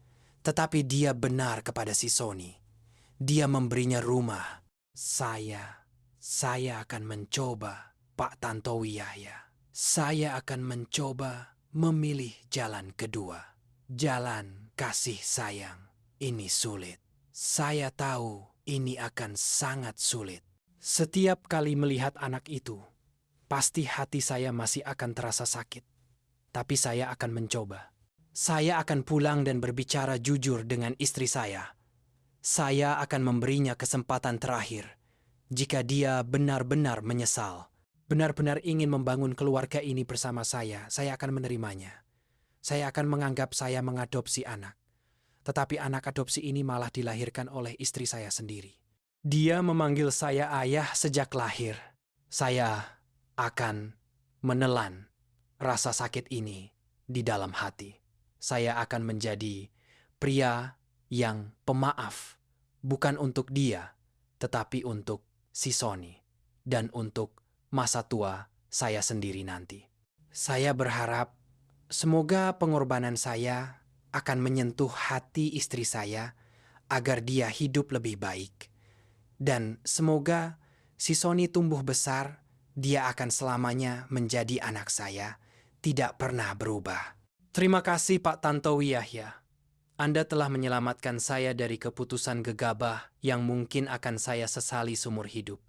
tetapi dia benar kepada si Sony. Dia memberinya rumah. Saya akan mencoba, Pak Tantowi Yahya. Saya akan mencoba memilih jalan kedua. Jalan kasih sayang. Ini sulit. Saya tahu ini akan sangat sulit. Setiap kali melihat anak itu, pasti hati saya masih akan terasa sakit. Tapi saya akan mencoba. Saya akan pulang dan berbicara jujur dengan istri saya. Saya akan memberinya kesempatan terakhir. Jika dia benar-benar menyesal, benar-benar ingin membangun keluarga ini bersama saya akan menerimanya. Saya akan menganggap saya mengadopsi anak. Tetapi anak adopsi ini malah dilahirkan oleh istri saya sendiri. Dia memanggil saya ayah sejak lahir. Saya akan menelan rasa sakit ini di dalam hati. Saya akan menjadi pria yang pemaaf, bukan untuk dia, tetapi untuk si Sony dan untuk masa tua saya sendiri nanti. Saya berharap semoga pengorbanan saya akan menyentuh hati istri saya agar dia hidup lebih baik. Dan semoga si Sony tumbuh besar, dia akan selamanya menjadi anak saya, tidak pernah berubah. Terima kasih Pak Tantowi Yahya. Anda telah menyelamatkan saya dari keputusan gegabah yang mungkin akan saya sesali seumur hidup.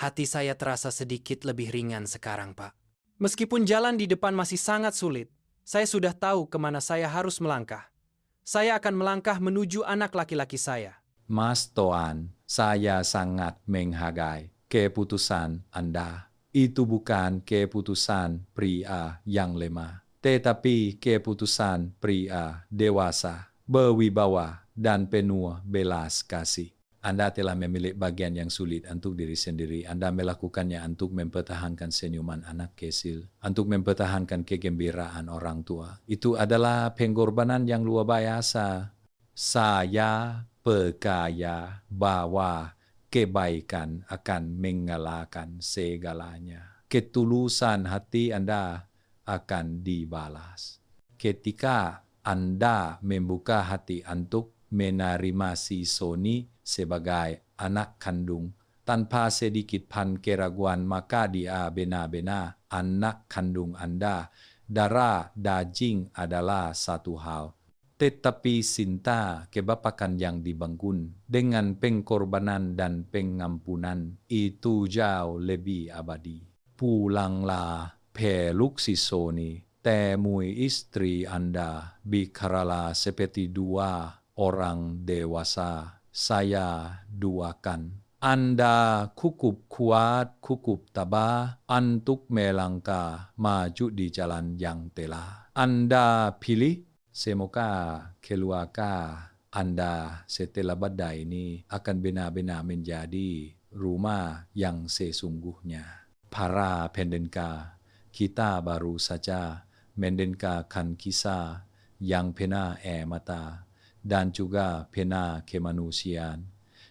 Hati saya terasa sedikit lebih ringan sekarang, Pak. Meskipun jalan di depan masih sangat sulit, saya sudah tahu kemana saya harus melangkah. Saya akan melangkah menuju anak laki-laki saya. Mas Toan, saya sangat menghargai keputusan Anda. Itu bukan keputusan pria yang lemah, tetapi keputusan pria dewasa, berwibawa, dan penuh belas kasih. Anda telah memilih bagian yang sulit untuk diri sendiri. Anda melakukannya untuk mempertahankan senyuman anak kecil, untuk mempertahankan kegembiraan orang tua. Itu adalah pengorbanan yang luar biasa. Saya percaya bahwa kebaikan akan mengalahkan segalanya. Ketulusan hati Anda akan dibalas. Ketika Anda membuka hati untuk menerima si Sony sebagai anak kandung, tanpa sedikit pun keraguan, maka dia benar-benar anak kandung Anda. Darah daging adalah satu hal. Tetapi cinta kebapakan yang dibangun dengan pengorbanan dan pengampunan itu jauh lebih abadi. Pulanglah peluk si Sony, temui istri Anda, bicaralah seperti dua orang dewasa. Saya doakan Anda cukup kuat, cukup tabah untuk melangkah maju di jalan yang telah Anda pilih. Semoga keluarga Anda setelah badai ini akan benar-benar menjadi rumah yang sesungguhnya. Para pendengar, kita baru saja mendengarkan kisah yang penuh air mata dan juga penuh kemanusiaan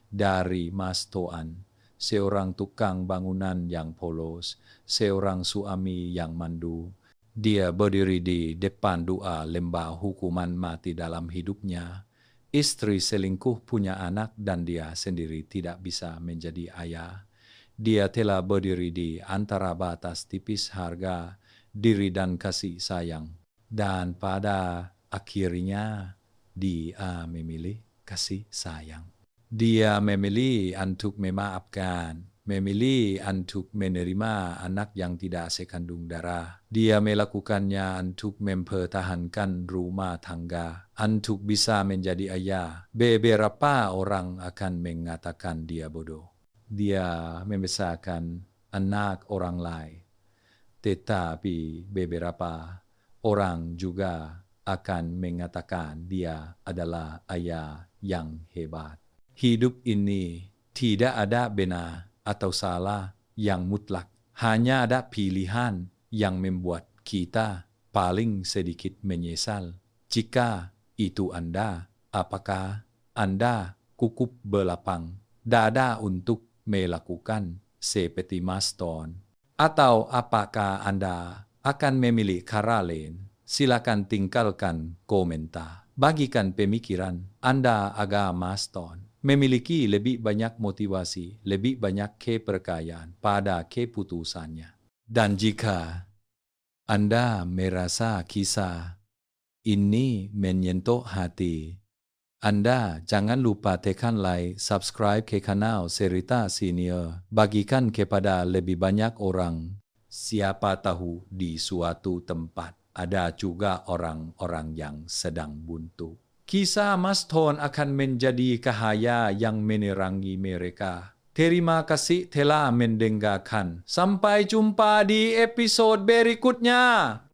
dari Mas Toan, seorang tukang bangunan yang polos, seorang suami yang mandu. Dia berdiri di depan dua lembah hukuman mati dalam hidupnya. Istri selingkuh, punya anak, dan dia sendiri tidak bisa menjadi ayah. Dia telah berdiri di antara batas tipis harga diri dan kasih sayang. Dan pada akhirnya dia memilih kasih sayang. Dia memilih untuk memaafkan, memilih untuk menerima anak yang tidak sekandung darah. Dia melakukannya untuk mempertahankan rumah tangga, untuk bisa menjadi ayah. Beberapa orang akan mengatakan dia bodoh. Dia membesarkan anak orang lain. Tetapi beberapa orang juga akan mengatakan dia adalah ayah yang hebat. Hidup ini tidak ada benar atau salah yang mutlak. Hanya ada pilihan yang membuat kita paling sedikit menyesal. Jika itu Anda, apakah Anda cukup berlapang dada untuk melakukan seperti Mas Toan? Atau apakah Anda akan memilih cara lain? Silakan tinggalkan komentar. Bagikan pemikiran Anda agar Mas Toan memiliki lebih banyak motivasi, lebih banyak kepercayaan pada keputusannya. Dan jika Anda merasa kisah ini menyentuh hati, Anda jangan lupa tekan like, subscribe ke kanal Cerita Senior. Bagikan kepada lebih banyak orang. Siapa tahu di suatu tempat ada juga orang-orang yang sedang buntu. Kisah Mas Toan akan menjadi cahaya yang menerangi mereka. Terima kasih telah mendengarkan. Sampai jumpa di episode berikutnya.